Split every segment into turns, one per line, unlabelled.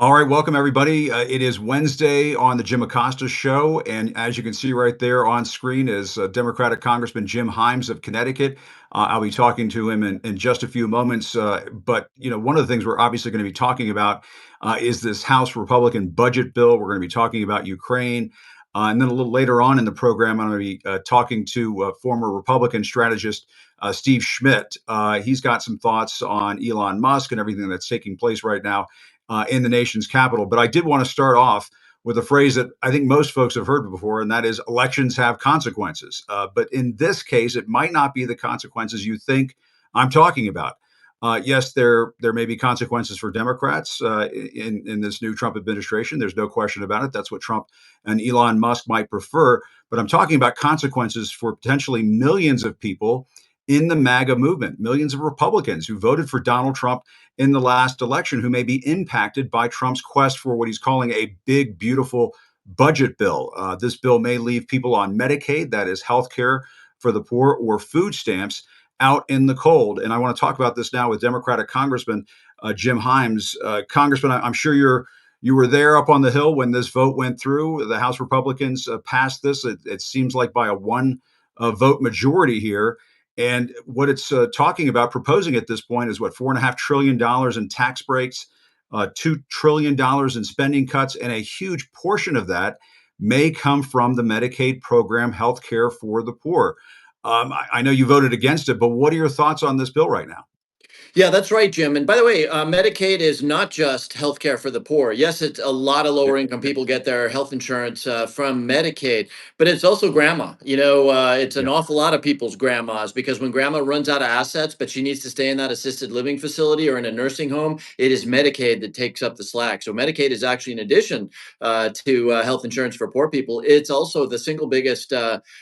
All right, welcome everybody. It is Wednesday on the Jim Acosta Show, and as you can see right there on screen is Democratic Congressman Jim Himes of Connecticut. I'll be talking to him in just a few moments. But one of the things we're obviously going to be talking about is this House Republican budget bill. We're going to be talking about Ukraine, and then a little later on in the program, I'm going to be talking to former Republican strategist Steve Schmidt. He's got some thoughts on Elon Musk and everything that's taking place right now in the nation's capital. But I did want to start off with a phrase that I think most folks have heard before, and that is elections have consequences. But in this case, it might not be the consequences you think I'm talking about. Yes, there may be consequences for Democrats in this new Trump administration. There's no question about it. That's what Trump and Elon Musk might prefer. But I'm talking about consequences for potentially millions of people in the MAGA movement, millions of Republicans who voted for Donald Trump in the last election, who may be impacted by Trump's quest for what he's calling a big, beautiful budget bill. This bill may leave people on Medicaid, that is health care for the poor, or food stamps out in the cold. And I want to talk about this now with Democratic Congressman Jim Himes. Congressman, I'm sure you were there up on the Hill when this vote went through. The House Republicans passed this. It seems like by a one vote majority here. And what it's talking about, proposing at this point, is what, $4.5 trillion in tax breaks, $2 trillion in spending cuts, and a huge portion of that may come from the Medicaid program, health care for the poor. I know you voted against it, but what are your thoughts on this bill right now?
Yeah, that's right, Jim. And by the way, Medicaid is not just health care for the poor. Yes, it's a lot of
Yeah,
lower income people get their health insurance from Medicaid, but it's also grandma. It's
yeah,
an awful lot of people's grandmas because when grandma runs out of assets, but she needs to stay in that assisted living facility or in a nursing home, it is Medicaid that takes up the slack. So Medicaid is actually, in addition to health insurance for poor people, it's also the single biggest,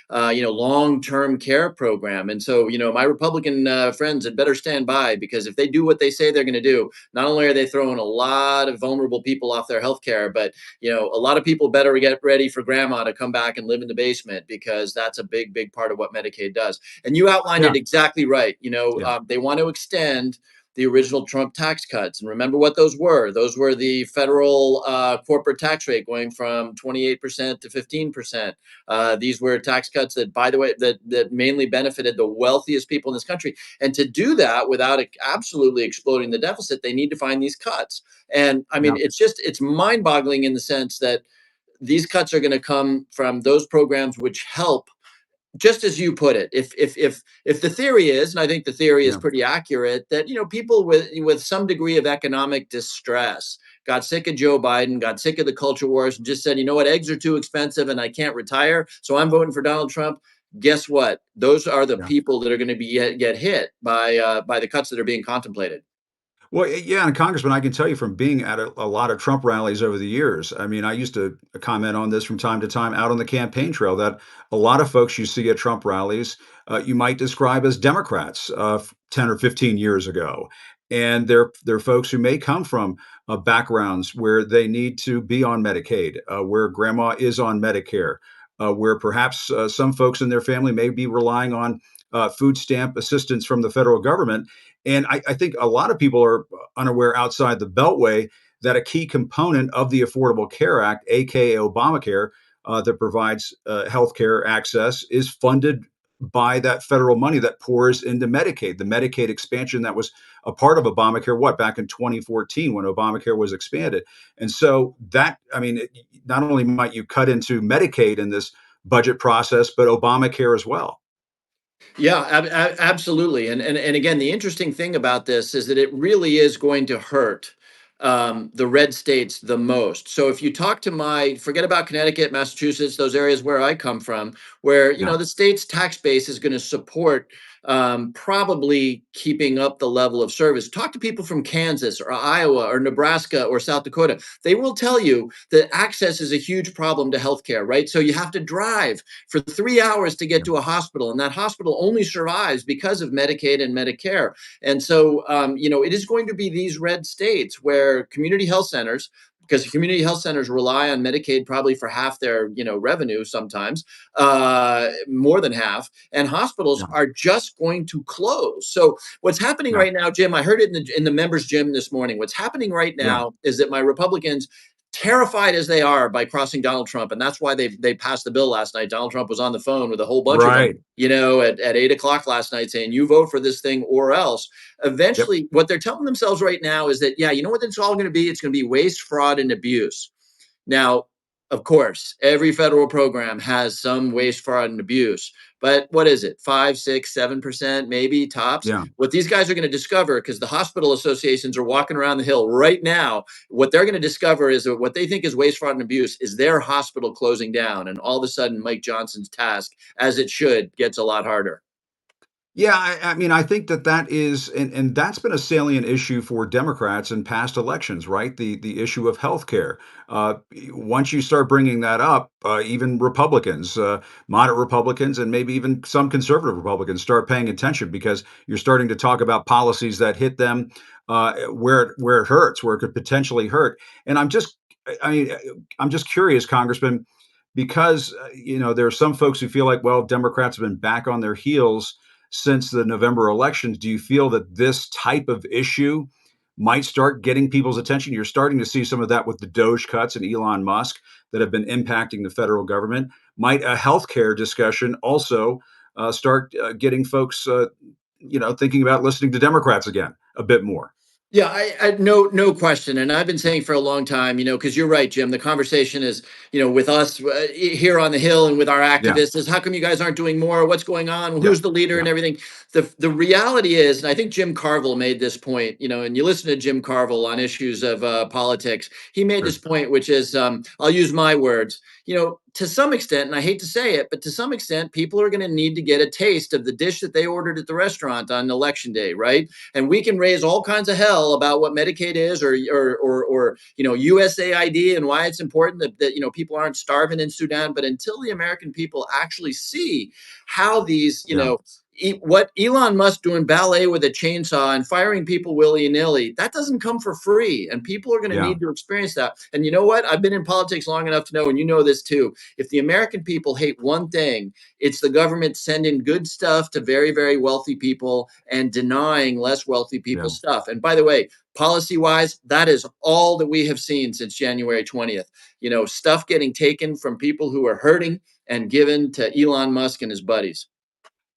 long-term care program. And so, my Republican friends had better stand by because if they do what they say they're going to do, not only are they throwing a lot of vulnerable people off their health care, but a lot of people better get ready for grandma to come back and live in the basement because that's a big, big part of what Medicaid does. And you outlined
yeah,
it exactly right.
yeah,
They want to extend the original Trump tax cuts. And remember what those were. Those were the federal corporate tax rate going from 28% to 15%. These were tax cuts that, by the way, that mainly benefited the wealthiest people in this country. And to do that without absolutely exploding the deficit, they need to find these cuts. And I mean,
yeah,
it's mind boggling in the sense that these cuts are going to come from those programs which help, just as you put it. If the theory is, and I think the theory is
yeah.
pretty accurate, that people with some degree of economic distress got sick of Joe Biden, got sick of the culture wars, and just said, you know what, eggs are too expensive and I can't retire, so I'm voting for Donald Trump. Guess what? Those are the
Yeah.
people that are going to get hit by the cuts that are being contemplated.
Well, yeah, and Congressman, I can tell you from being at a lot of Trump rallies over the years. I mean, I used to comment on this from time to time out on the campaign trail that a lot of folks you see at Trump rallies, you might describe as Democrats 10 or 15 years ago. And they're folks who may come from backgrounds where they need to be on Medicaid, where grandma is on Medicare, where perhaps some folks in their family may be relying on food stamp assistance from the federal government. And I think a lot of people are unaware outside the Beltway that a key component of the Affordable Care Act, aka Obamacare, that provides health care access, is funded by that federal money that pours into Medicaid. The Medicaid expansion that was a part of Obamacare, what, back in 2014 when Obamacare was expanded. And so that, I mean, not only might you cut into Medicaid in this budget process, but Obamacare as well.
Yeah, absolutely. And again, the interesting thing about this is that it really is going to hurt the red states the most. So if you talk to forget about Connecticut, Massachusetts, those areas where I come from, where
Yeah.
the state's tax base is going to support probably keeping up the level of service. Talk to people from Kansas or Iowa or Nebraska or South Dakota. They will tell you that access is a huge problem to healthcare, right? So you have to drive for 3 hours to get
Yeah.
to a hospital, and that hospital only survives because of Medicaid and Medicare. And so, it is going to be these red states where community health centers because community health centers rely on Medicaid probably for half their revenue sometimes, more than half, and hospitals
Yeah.
are just going to close. So what's happening
Yeah.
right now, Jim, I heard it in the members gym this morning. What's happening right
Yeah.
now is that my Republicans, terrified as they are by crossing Donald Trump, and that's why they passed the bill last night. Donald Trump was on the phone with a whole bunch of them,
Right.
at 8 o'clock last night, saying, "You vote for this thing or else."
Yep.
Eventually, what they're telling themselves right now is that, yeah, you know what it's all going to be? It's going to be waste, fraud, and abuse. Now, of course, every federal program has some waste, fraud, and abuse. But what is it? 5, 6, 7%, maybe tops.
Yeah.
What these guys are going to discover, because the hospital associations are walking around the hill right now, what they're going to discover is that what they think is waste, fraud, and abuse is their hospital closing down. And all of a sudden, Mike Johnson's task, as it should, gets a lot harder.
Yeah, I mean, I think that is, and that's been a salient issue for Democrats in past elections, right? The issue of health care. Once you start bringing that up, even Republicans, moderate Republicans, and maybe even some conservative Republicans start paying attention because you're starting to talk about policies that hit them where it hurts, where it could potentially hurt. And I mean, I'm just curious, Congressman, because there are some folks who feel like, well, Democrats have been back on their heels since the November elections. Do you feel that this type of issue might start getting people's attention? You're starting to see some of that with the Doge cuts and Elon Musk that have been impacting the federal government. Might a healthcare discussion also start getting folks, thinking about listening to Democrats again a bit more?
Yeah, no question, and I've been saying for a long time, because you're right, Jim. The conversation is, with us here on the Hill and with our
Yeah,
activists is, how come you guys aren't doing more? What's going on?
yeah,
Who's the leader
yeah,
and everything? The reality is, and I think Jim Carville made this point, and you listen to Jim Carville on issues of politics. He made this
sure.
point, which is, I'll use my words. To some extent, and I hate to say it, but to some extent, people are going to need to get a taste of the dish that they ordered at the restaurant on election day, right? And we can raise all kinds of hell about what Medicaid is, or USAID, and why it's important that people aren't starving in Sudan. But until the American people actually see how these,
Yeah,
what Elon Musk doing ballet with a chainsaw and firing people willy-nilly, that doesn't come for free. And people are going to
yeah,
need to experience that. And you know what? I've been in politics long enough to know, and you know this too. If the American people hate one thing, it's the government sending good stuff to very, very wealthy people and denying less wealthy people
yeah.
stuff. And by the way, policy wise, that is all that we have seen since January 20th. Stuff getting taken from people who are hurting and given to Elon Musk and his buddies.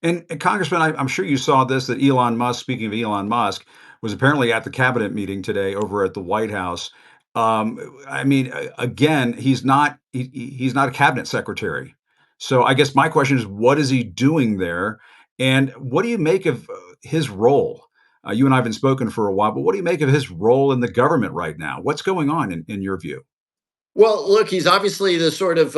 And Congressman, I'm sure you saw this, that Elon Musk, speaking of Elon Musk, was apparently at the cabinet meeting today over at the White House. Um, I mean, again, he's not a cabinet secretary. So I guess my question is, what is he doing there? And what do you make of his role? You and I have been spoken for a while, but what do you make of his role in the government right now? What's going on in your view?
Well, look, he's obviously the sort of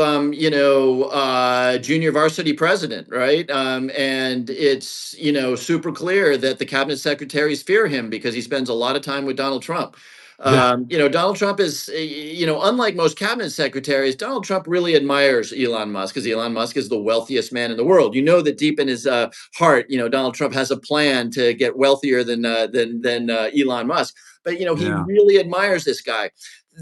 junior varsity president, right? And it's super clear that the cabinet secretaries fear him because he spends a lot of time with Donald Trump.
Yeah,
Donald Trump is, unlike most cabinet secretaries, Donald Trump really admires Elon Musk because Elon Musk is the wealthiest man in the world. You know that deep in his heart, Donald Trump has a plan to get wealthier than Elon Musk. But he
yeah,
really admires this guy.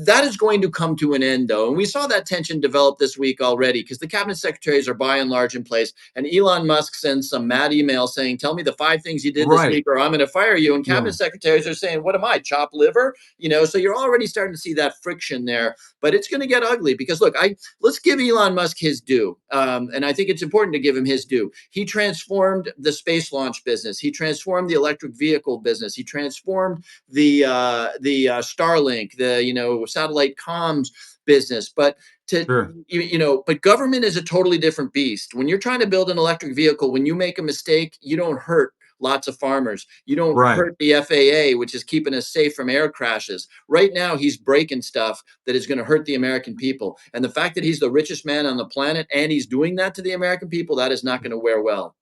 That is going to come to an end, though. And we saw that tension develop this week already because the cabinet secretaries are by and large in place. And Elon Musk sends some mad email saying, "Tell me the 5 things you did this
right.
week or I'm going to fire you." And
Yeah.
cabinet secretaries are saying, "What am I, chopped liver?" So you're already starting to see that friction there. But it's going to get ugly because, look, let's give Elon Musk his due. And I think it's important to give him his due. He transformed the space launch business, he transformed the electric vehicle business, he transformed the Starlink, the satellite comms business. But to
Sure.
but government is a totally different beast. When you're trying to build an electric vehicle, when you make a mistake, you don't hurt lots of farmers. You don't
Right.
hurt the FAA, which is keeping us safe from air crashes. Right now, he's breaking stuff that is going to hurt the American people. And the fact that he's the richest man on the planet and he's doing that to the American people, that is not going to wear well.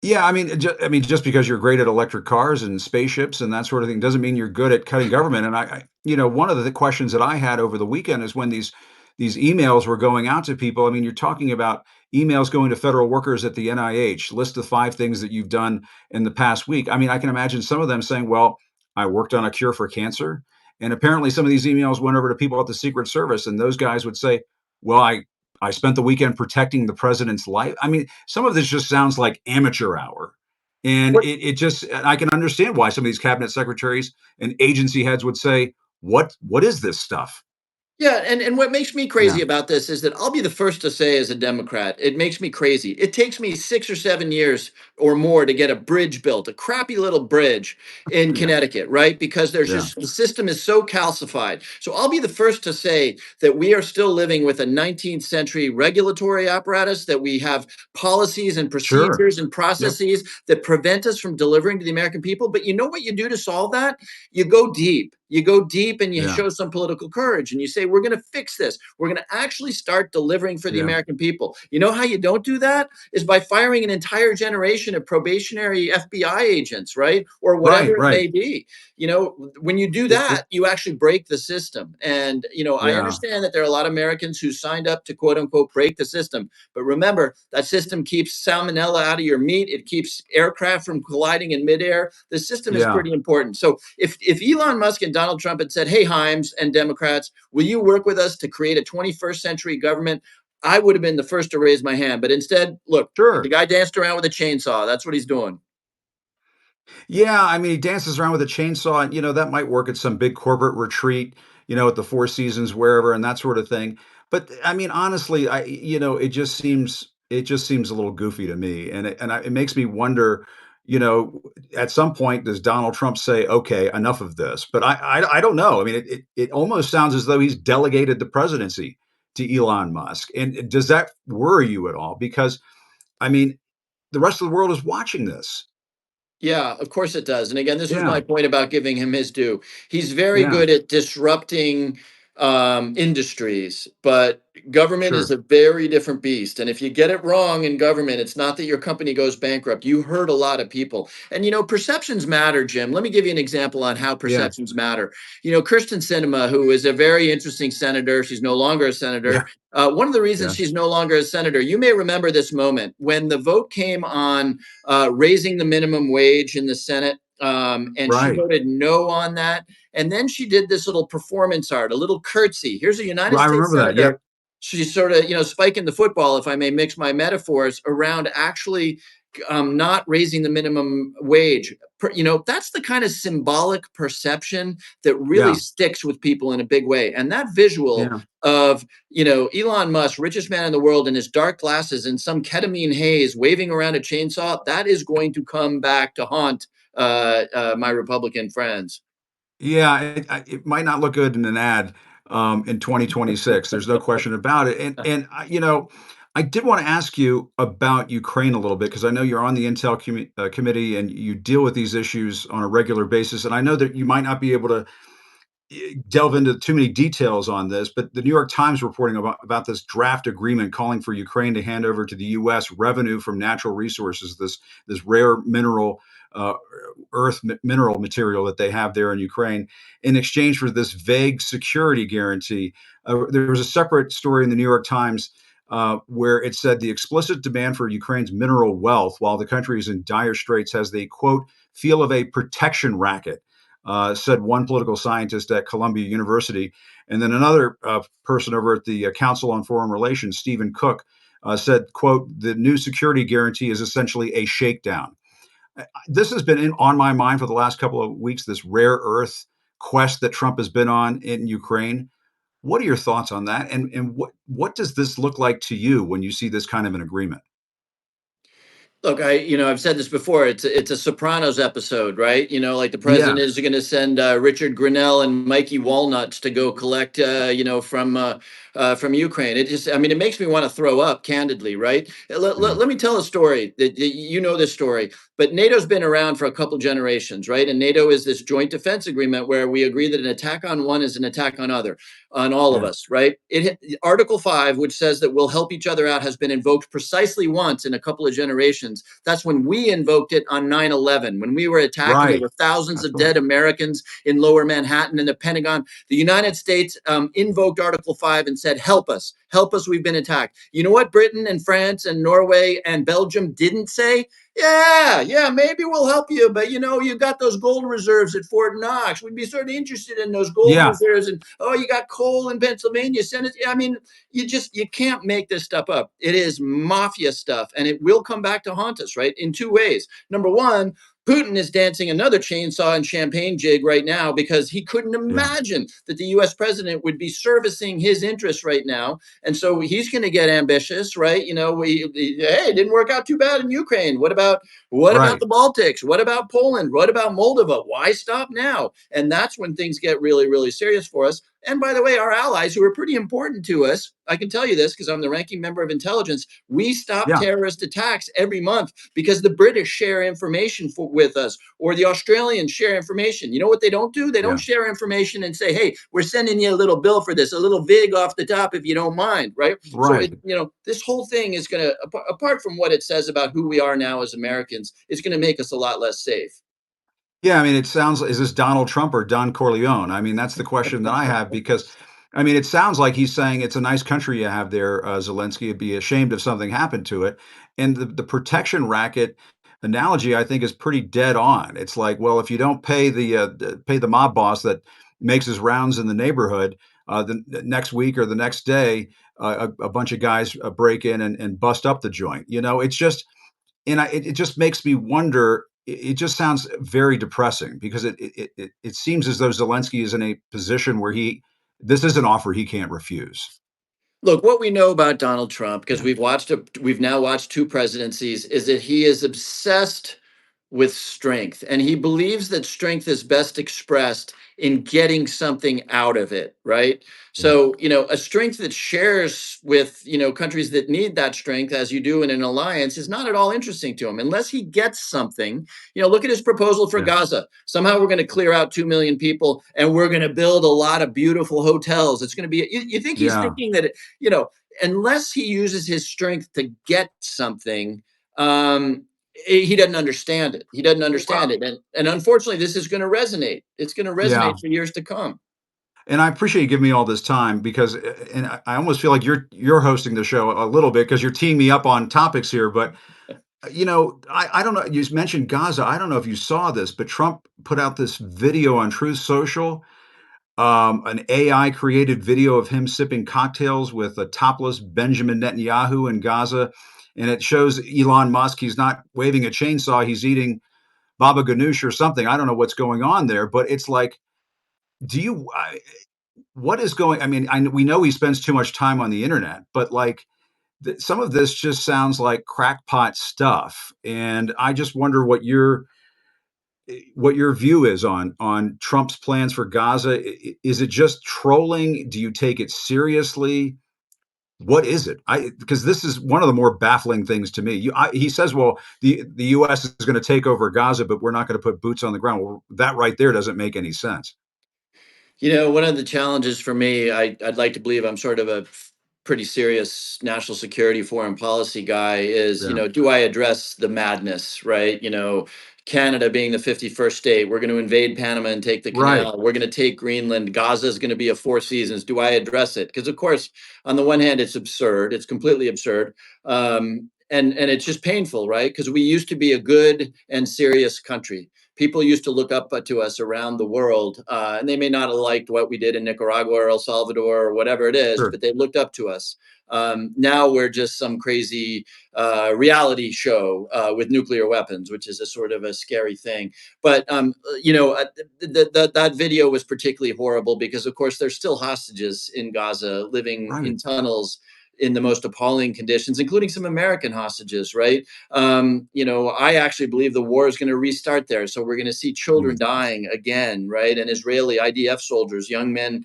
Yeah, I mean, just because you're great at electric cars and spaceships and that sort of thing doesn't mean you're good at cutting government. And one of the questions that I had over the weekend is when these emails were going out to people. I mean, you're talking about emails going to federal workers at the NIH. List the 5 things that you've done in the past week. I mean, I can imagine some of them saying, "Well, I worked on a cure for cancer." And apparently some of these emails went over to people at the Secret Service, and those guys would say, well, I spent the weekend protecting the president's life. I mean, some of this just sounds like amateur hour. And it just, I can understand why some of these cabinet secretaries and agency heads would say, what is this stuff?
Yeah, and what makes me
Yeah,
crazy about this is that I'll be the first to say, as a Democrat, it makes me crazy. It takes me 6 or 7 years or more to get a bridge built, a crappy little bridge in
yeah,
Connecticut, right? Because there's
yeah.
just the system is so calcified. So I'll be the first to say that we are still living with a 19th century regulatory apparatus, that we have policies and
Sure.
procedures and
Yep.
processes that prevent us from delivering to the American people. But you know what you do to solve that? You go deep. You go deep and you
Yeah.
show some political courage and you say, we're going to fix this. We're going to actually start delivering for the
Yeah.
American people. You know how you don't do that? Is by firing an entire generation of probationary FBI agents, right? Or
Right,
whatever it
right.
may be. When you do
It
that, you actually break the system. And, I
yeah.
understand that there are a lot of Americans who signed up to quote unquote break the system. But remember, that system keeps salmonella out of your meat. It keeps aircraft from colliding in midair. The system is
Yeah.
pretty important. So if Elon Musk and Donald Trump had said, "Hey, Himes and Democrats, will you work with us to create a 21st century government?" I would have been the first to raise my hand. But instead, look, the
Sure.
guy danced around with a chainsaw. That's what he's doing.
Yeah, I mean, he dances around with a chainsaw, and that might work at some big corporate retreat, at the Four Seasons, wherever, and that sort of thing. But I mean, honestly, it just seems a little goofy to me, and it makes me wonder, you know, at some point, does Donald Trump say, "Okay, enough of this"? But I don't know. I mean, it almost sounds as though he's delegated the presidency to Elon Musk, and does that worry you at all? Because I mean, the rest of the world is watching this.
Yeah, of course it does. And again, this was my
Yeah,
point about giving him his due. He's very
yeah,
good at disrupting industries, but government is
sure.
a very different beast. And if you get it wrong in government, it's not that your company goes bankrupt. You hurt a lot of people. And perceptions matter, Jim. Let me give you an example on how
Yeah.
perceptions matter. Kirsten Sinema, who is a very interesting senator, she's no longer a senator.
Yeah,
One of the reasons
yeah.
she's no longer a senator, you may remember this moment when the vote came on raising the minimum wage in the Senate. And she
Right.
voted no on that. And then she did this little performance art, a little curtsy. Here's a United
I
States
remember that.
senator.
Yep.
She's sort of, spiking the football, if I may mix my metaphors, around actually not raising the minimum wage. That's the kind of symbolic perception that really
Yeah.
sticks with people in a big way. And that visual
Yeah.
of Elon Musk, richest man in the world, in his dark glasses and some ketamine haze, waving around a chainsaw, that is going to come back to haunt my Republican friends.
Yeah. It might not look good in an ad in 2026. There's no question about it. I did want to ask you about Ukraine a little bit because I know you're on the Intel committee and you deal with these issues on a regular basis. And I know that you might not be able to delve into too many details on this, but the New York Times reporting about this draft agreement calling for Ukraine to hand over to the U.S. revenue from natural resources, this rare uh, mineral material that they have there in Ukraine, in exchange for this vague security guarantee. There was a separate story in the New York Times where it said the explicit demand for Ukraine's mineral wealth, while the country is in dire straits, has the quote feel of a protection racket, said one political scientist at Columbia University. And then another person over at the Council on Foreign Relations, Stephen Cook, said, quote, the new security guarantee is essentially a shakedown. This has been on my mind for the last couple of weeks, this rare earth quest that Trump has been on in Ukraine. What are your thoughts on that? And what does this look like to you when you see this kind of an agreement?
Look, I've said this before. It's a Sopranos episode, right? Like the
Yeah,
president is going to send Richard Grinnell and Mikey Walnuts to go collect, from Ukraine. It makes me want to throw up, candidly, right?
yeah,
Let me tell a story that you know this story, but NATO's been around for a couple generations, right? And NATO is this joint defense agreement where we agree that an attack on one is an attack on all of
yeah,
us, right? Article 5, which says that we'll help each other out, has been invoked precisely once in a couple of generations. That's when we invoked it on 9/11, when we were attacked and there
right.
were thousands
That's
of
right.
dead Americans in lower Manhattan and the Pentagon. The United States invoked Article 5 and said, help us, we've been attacked. You know what Britain and France and Norway and Belgium didn't say? Yeah, yeah, maybe we'll help you, but you got those gold reserves at Fort Knox. We'd be sort of interested in those gold
Yeah,
reserves, and oh, you got coal in Pennsylvania. Send it. I mean, you can't make this stuff up. It is mafia stuff, and it will come back to haunt us, right? In two ways. Number one, Putin is dancing another chainsaw and champagne jig right now because he couldn't
yeah,
imagine that the U.S. president would be servicing his interests right now, and so he's going to get ambitious, right? Hey, it didn't work out too bad in Ukraine. What about
right.
the Baltics? What about Poland? What about Moldova? Why stop now? And that's when things get really, really serious for us. And by the way, our allies, who are pretty important to us, I can tell you this because I'm the ranking member of intelligence. We stop
Yeah,
terrorist attacks every month because the British share information with us, or the Australians share information. You know what they don't do? They don't
yeah,
share information and say, "Hey, we're sending you a little bill for this, a little vig off the top if you don't mind," right? So
right.
this whole thing is going to, apart from what it says about who we are now as Americans, it's going to make us a lot less safe.
Yeah, I mean, it sounds is this Donald Trump or Don Corleone? I mean, that's the question that I have because, I mean, it sounds like he's saying it's a nice country you have there, Zelensky. Would be ashamed if something happened to it. And the protection racket analogy, I think, is pretty dead on. It's like, well, if you don't pay pay the mob boss that makes his rounds in the neighborhood, the next week or the next day, a bunch of guys break in and bust up the joint. It's just and it just makes me wonder. It just sounds very depressing because it seems as though Zelensky is in a position where this is an offer he can't refuse.
Look, what we know about Donald Trump, because
Yeah,
we've now watched two presidencies, is that he is obsessed with strength, and he believes that strength is best expressed in getting something out of it, right?
yeah,
So, a strength that shares with, countries that need that strength, as you do in an alliance, is not at all interesting to him unless he gets something. Look at his proposal for
yeah,
Gaza. Somehow we're going to clear out 2 million people and we're going to build a lot of beautiful hotels. It's going to be, you think he's
yeah.
thinking that, unless he uses his strength to get something, he doesn't understand it. He doesn't understand
Well,
it. And unfortunately, this is going to resonate. It's going to
yeah.
resonate for years to come.
And I appreciate you giving me all this time because, and I almost feel like you're hosting the show a little bit because you're teeing me up on topics here. But I don't know. You mentioned Gaza. I don't know if you saw this, but Trump put out this video on Truth Social, an AI created video of him sipping cocktails with a topless Benjamin Netanyahu in Gaza. And it shows Elon Musk. He's not waving a chainsaw. He's eating baba ganoush or something. I don't know what's going on there, but it's like, do you, what is going, I mean, we know he spends too much time on the internet, but like some of this just sounds like crackpot stuff. And I just wonder what your view is on Trump's plans for Gaza. Is it just trolling? Do you take it seriously? What is it? I Because this is one of the more baffling things to me. He says, "Well, the U.S. is going to take over Gaza, but we're not going to put boots on the ground." Well, that right there doesn't make any sense.
One of the challenges for me, I'd like to believe I'm sort of a pretty serious national security foreign policy guy, is,
Yeah.
do I address the madness, right? Canada being the 51st state, we're going to invade Panama and take the
Right.
canal. We're going to take Greenland. Gaza is going to be a Four Seasons. Do I address it? Because, of course, on the one hand, it's absurd. It's completely absurd. And it's just painful, right? Because we used to be a good and serious country. People used to look up to us around the world, and they may not have liked what we did in Nicaragua or El Salvador or whatever it is,
Sure.
but they looked up to us. Now we're just some crazy reality show with nuclear weapons, which is a sort of a scary thing. But that video was particularly horrible because, of course, there's still hostages in Gaza living
Right.
in tunnels in the most appalling conditions, including some American hostages, right? I actually believe the war is going to restart there. So we're going to see children
Mm.
dying again, right? And Israeli IDF soldiers, young men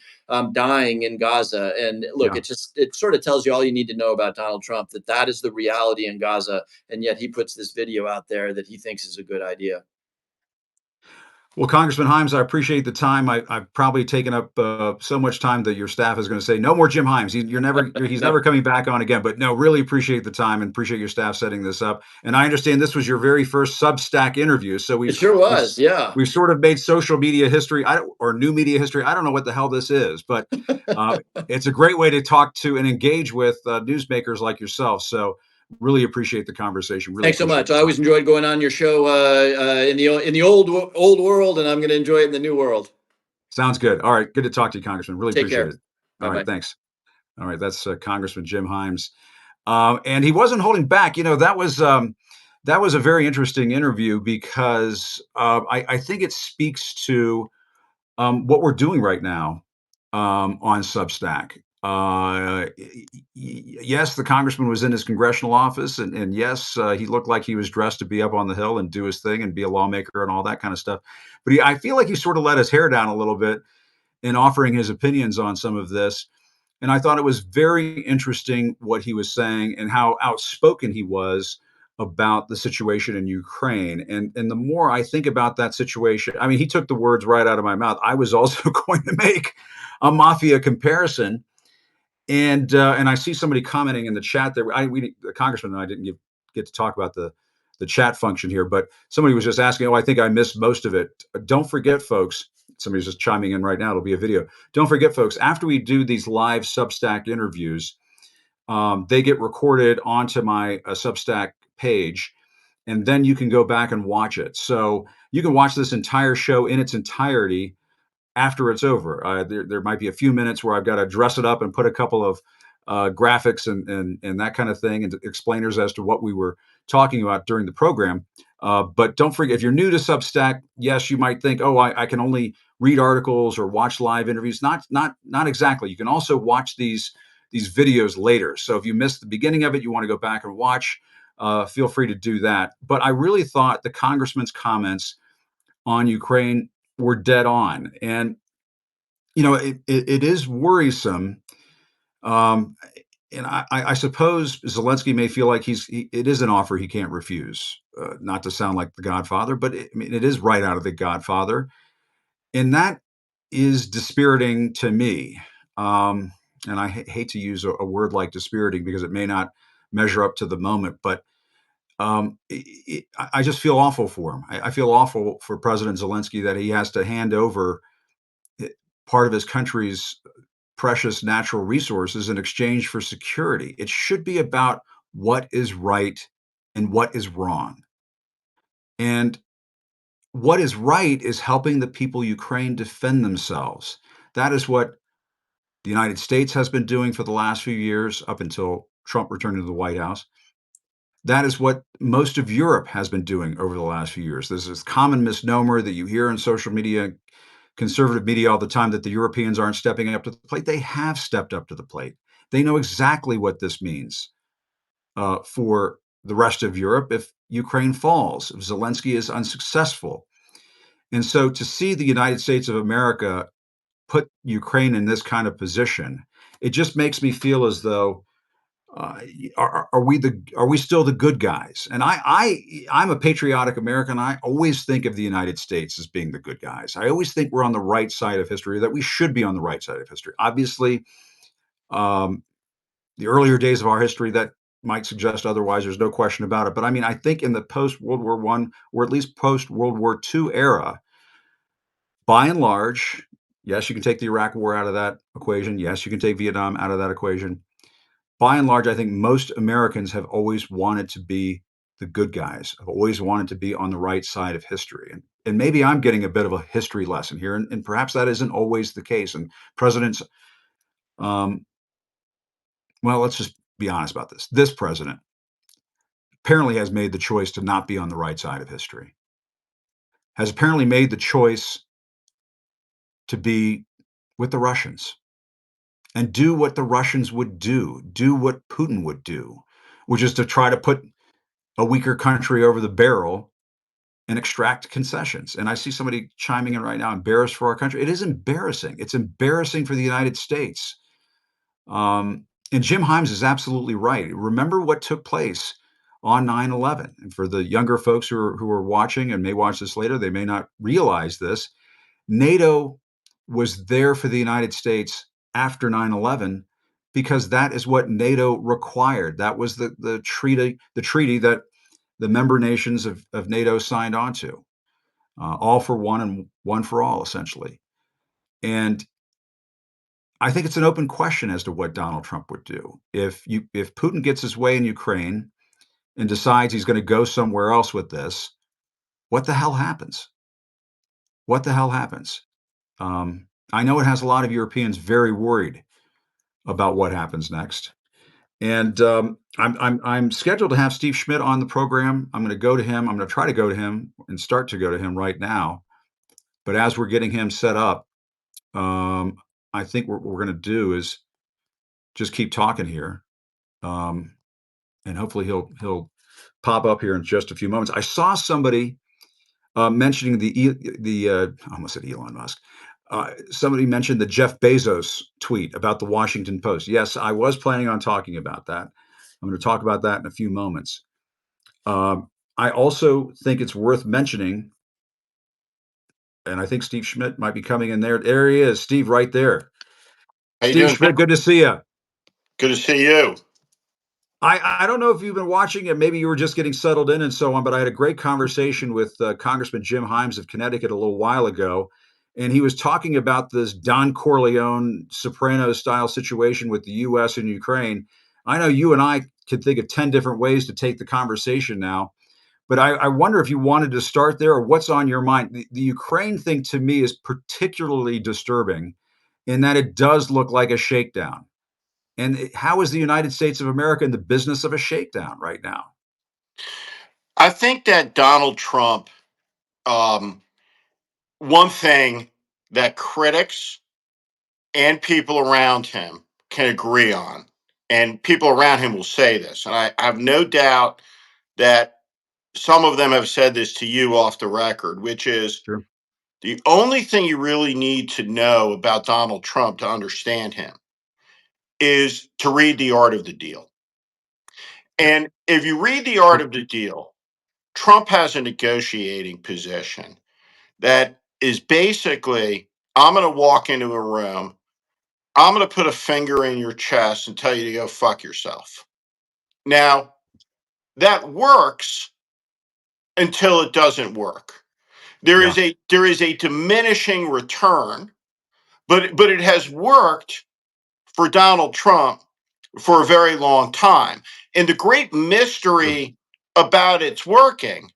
dying in Gaza. And look,
Yeah.
it sort of tells you all you need to know about Donald Trump, that is the reality in Gaza. And yet he puts this video out there that he thinks is a good idea.
Well, Congressman Himes, I appreciate the time. I've probably taken up so much time that your staff is going to say, "No more Jim Himes. He's
No,
never coming back on again." But no, really appreciate the time and appreciate your staff setting this up. And I understand this was your very first Substack interview, so
it sure
we've
was. Yeah.
we've sort of made social media history, or new media history. I don't know what the hell this is, but uh, it's a great way to talk to and engage with newsmakers like yourself. So Really appreciate the conversation. Really
Thanks so
appreciate
much.
the
I
time.
always enjoyed going on your show in the old world, and I'm going to enjoy it in the new world.
Sounds good. All right. Good to talk to you, Congressman. Really
Take
appreciate
care.
it. All
Bye
right.
bye.
Thanks. All right. That's Congressman Jim Himes. And he wasn't holding back. That was a very interesting interview because I think it speaks to what we're doing right now on Substack. Yes, the congressman was in his congressional office, and yes, he looked like he was dressed to be up on the Hill and do his thing and be a lawmaker and all that kind of stuff. But I feel like he sort of let his hair down a little bit in offering his opinions on some of this. And I thought it was very interesting what he was saying and how outspoken he was about the situation in Ukraine. And the more I think about that situation, I mean, he took the words right out of my mouth. I was also going to make a mafia comparison, and I see somebody commenting in the chat there. The congressman and I didn't get to talk about the chat function here, but somebody was just asking, "Oh, I think I missed most of it." Don't forget, folks. Somebody's just chiming in right now. It'll be a video. Don't forget, folks. After we do these live Substack interviews, they get recorded onto my Substack page, and then you can go back and watch it. So you can watch this entire show in its entirety after it's over. There might be a few minutes where I've got to dress it up and put a couple of graphics and that kind of thing and explainers as to what we were talking about during the program. But don't forget, if you're new to Substack, yes, you might think, oh, I can only read articles or watch live interviews. Not exactly. You can also watch these videos later. So if you missed the beginning of it, you want to go back and watch. Feel free to do that. But I really thought the congressman's comments on Ukraine were dead on. And, it is worrisome. Um, and I suppose Zelensky may feel like it is an offer he can't refuse. Not to sound like the Godfather, but it is right out of the Godfather. And that is dispiriting to me. And I hate to use a word like dispiriting because it may not measure up to the moment, but I just feel awful for him. I feel awful for President Zelensky that he has to hand over part of his country's precious natural resources in exchange for security. It should be about what is right and what is wrong. And what is right is helping the people Ukraine defend themselves. That is what the United States has been doing for the last few years, up until Trump returned to the White House. That is what most of Europe has been doing over the last few years. There's this common misnomer that you hear in social media, conservative media all the time, that the Europeans aren't stepping up to the plate. They have stepped up to the plate. They know exactly what this means for the rest of Europe if Ukraine falls, if Zelensky is unsuccessful. And so to see the United States of America put Ukraine in this kind of position, it just makes me feel as though uh, are we still the good guys? And I'm a patriotic American. I always think of the United States as being the good guys. I always think we're on the right side of history, that we should be on the right side of history. Obviously, um, the earlier days of our history that might suggest otherwise. There's no question about it. But I mean, I think in the post World War One or at least post World War II era, by and large, yes, you can take the Iraq War out of that equation. Yes, you can take Vietnam out of that equation. By and large, I think most Americans have always wanted to be the good guys. Have always wanted to be on the right side of history. And maybe I'm getting a bit of a history lesson here, and perhaps that isn't always the case. And presidents, um, well, let's just be honest about this. This president apparently has made the choice to not be on the right side of history. Has apparently made the choice to be with the Russians and do what the Russians would do what Putin would do, which is to try to put a weaker country over the barrel and extract concessions. And I see somebody chiming in right now, embarrassed for our country. It is embarrassing. It's embarrassing for the United States. And Jim Himes is absolutely right. Remember what took place on 9/11. And for the younger folks who are watching and may watch this later, they may not realize this. NATO was there for the United States after 9/11 because that is what NATO required. That was the treaty that the member nations of NATO signed on to, all for one and one for all, essentially. And I think it's an open question as to what Donald Trump would do if Putin gets his way in Ukraine. and decides he's going to go somewhere else with this, what the hell happens? What the hell happens? I know it has a lot of Europeans very worried about what happens next. And I'm scheduled to have Steve Schmidt on the program. I'm going to go to him. I'm going to try to go to him and start to go to him right now. But as we're getting him set up, um, I think what we're going to do is just keep talking here, um, and hopefully he'll pop up here in just a few moments. I saw somebody mentioning I almost said Elon Musk. Somebody mentioned the Jeff Bezos tweet about the Washington Post. Yes, I was planning on talking about that. I'm going to talk about that in a few moments. I also think it's worth mentioning, and I think Steve Schmidt might be coming in there. There he is, Steve, right there.
How you
Steve
doing, Jim?
Schmidt, good to see you.
Good to see you.
I don't know if you've been watching it. Maybe you were just getting settled in and so on, but I had a great conversation with Congressman Jim Himes of Connecticut a little while ago, and he was talking about this Don Corleone Sopranos style situation with the U.S. and Ukraine. I know you and I could think of 10 different ways to take the conversation now, but I wonder if you wanted to start there or what's on your mind. The Ukraine thing to me is particularly disturbing in that it does look like a shakedown. And how is the United States of America in the business of a shakedown right now?
I think that Donald Trump, um, one thing that critics and people around him can agree on, and people around him will say this, and I have no doubt that some of them have said this to you off the record, which is
Sure.
the only thing you really need to know about Donald Trump to understand him is to read The Art of the Deal.
Yeah.
And if you read The Art of the Deal, Trump has a negotiating position that is basically I'm going to walk into a room, I'm going to put a finger in your chest and tell you to go fuck yourself. Now, that works until it doesn't work.
Yeah.
There is a diminishing return, but it has worked for Donald Trump for a very long time. And the great
Sure.
mystery about its working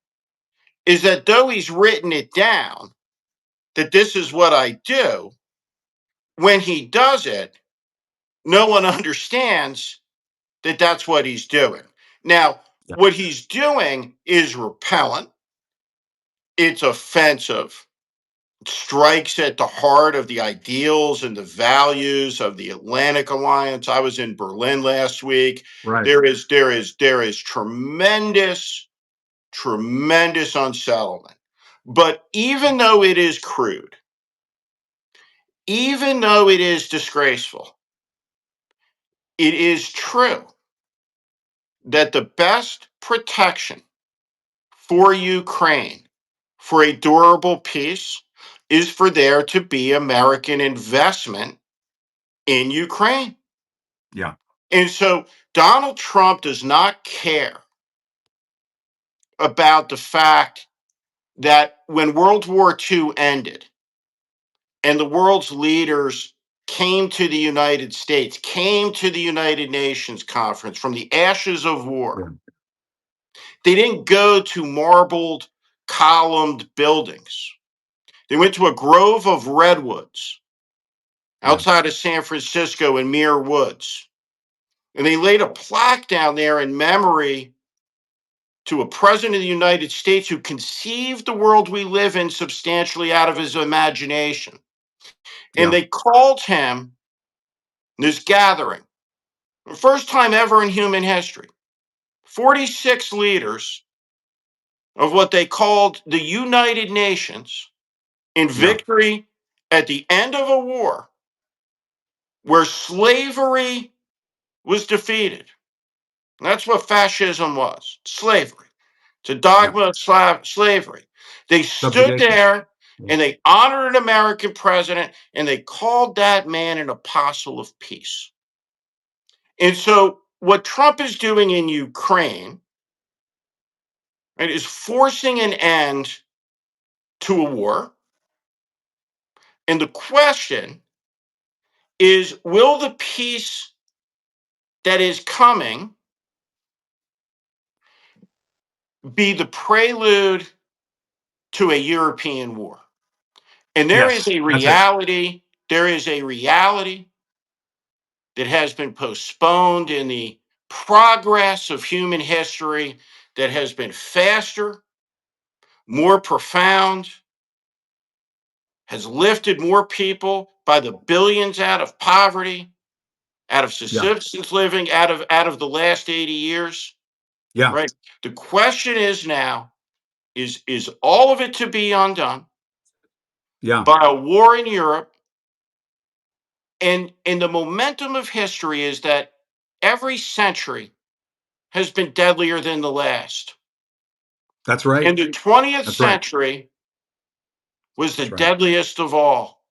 is that though he's written it down, that this is what I do, when he does it, no one understands that that's what he's doing. Now,
Yeah.
what he's doing is repellent, it's offensive, it strikes at the heart of the ideals and the values of the Atlantic Alliance. I was in Berlin last week.
Right.
There is tremendous unsettlement. But even though it is crude, even though it is disgraceful, it is true that the best protection for Ukraine for a durable peace is for there to be American investment in Ukraine.
Yeah.
And so Donald Trump does not care about the fact that when World War II ended and the world's leaders came to the United States, came to the United Nations conference from the ashes of war,
Yeah.
they didn't go to marbled, columned buildings. They went to a grove of redwoods
Yeah.
outside of San Francisco in Muir Woods. And they laid a plaque down there in memory to a president of the United States who conceived the world we live in substantially out of his imagination. And
Yeah.
they called him this gathering, the first time ever in human history, 46 leaders of what they called the United Nations in
Yeah.
victory at the end of a war where slavery was defeated. And that's what fascism was, slavery. It's a
Yeah.
dogma of slavery. They stood
Subjugation.
there
Yeah.
and they honored an American president and they called that man an apostle of peace. And so, what Trump is doing in Ukraine, right, is forcing an end to a war. And the question is, will the peace that is coming be the prelude to a European war. And
Yes, that's it.
there is a reality that has been postponed in the progress of human history that has been faster, more profound, has lifted more people by the billions out of poverty, out of
Yeah,
subsistence living, out of the last 80 years,
yeah,
right? The question is now, is all of it to be undone
yeah.
by a war in Europe? And the momentum of history is that every century has been deadlier than the last.
That's right.
And the 20th
That's right.
century was the
That's right.
deadliest of all.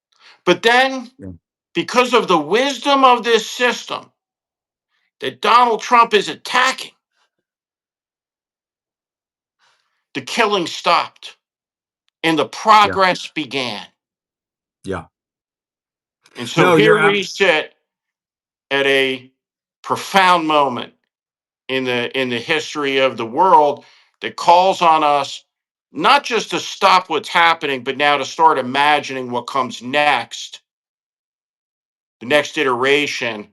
But then,
Yeah,
because of the wisdom of this system that Donald Trump is attacking, the killing stopped and the
yeah,
progress began.
yeah.
And so
No,
here we sit at a profound moment in the history of the world that calls on us not just to stop what's happening, but now to start imagining what comes next, the next iteration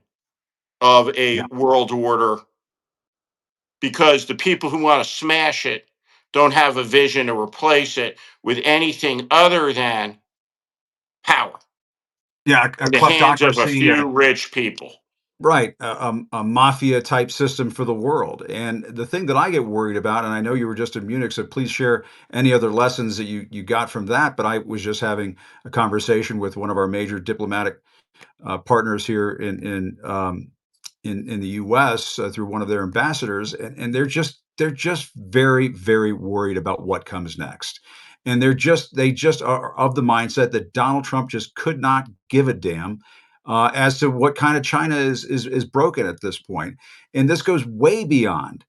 of a
yeah,
world order, because the people who want to smash it don't have a vision to replace it with anything other than power
yeah. A
in the hands of a
kleptocracy.
few rich people.
Right, a mafia type system for the world. And the thing that I get worried about, and I know you were just in Munich, so please share any other lessons that you got from that. But I was just having a conversation with one of our major diplomatic partners here in the U.S. Through one of their ambassadors, and they're just very worried about what comes next, and they just are of the mindset that Donald Trump just could not give a damn as to what kind of China is broken at this point, and this goes way beyond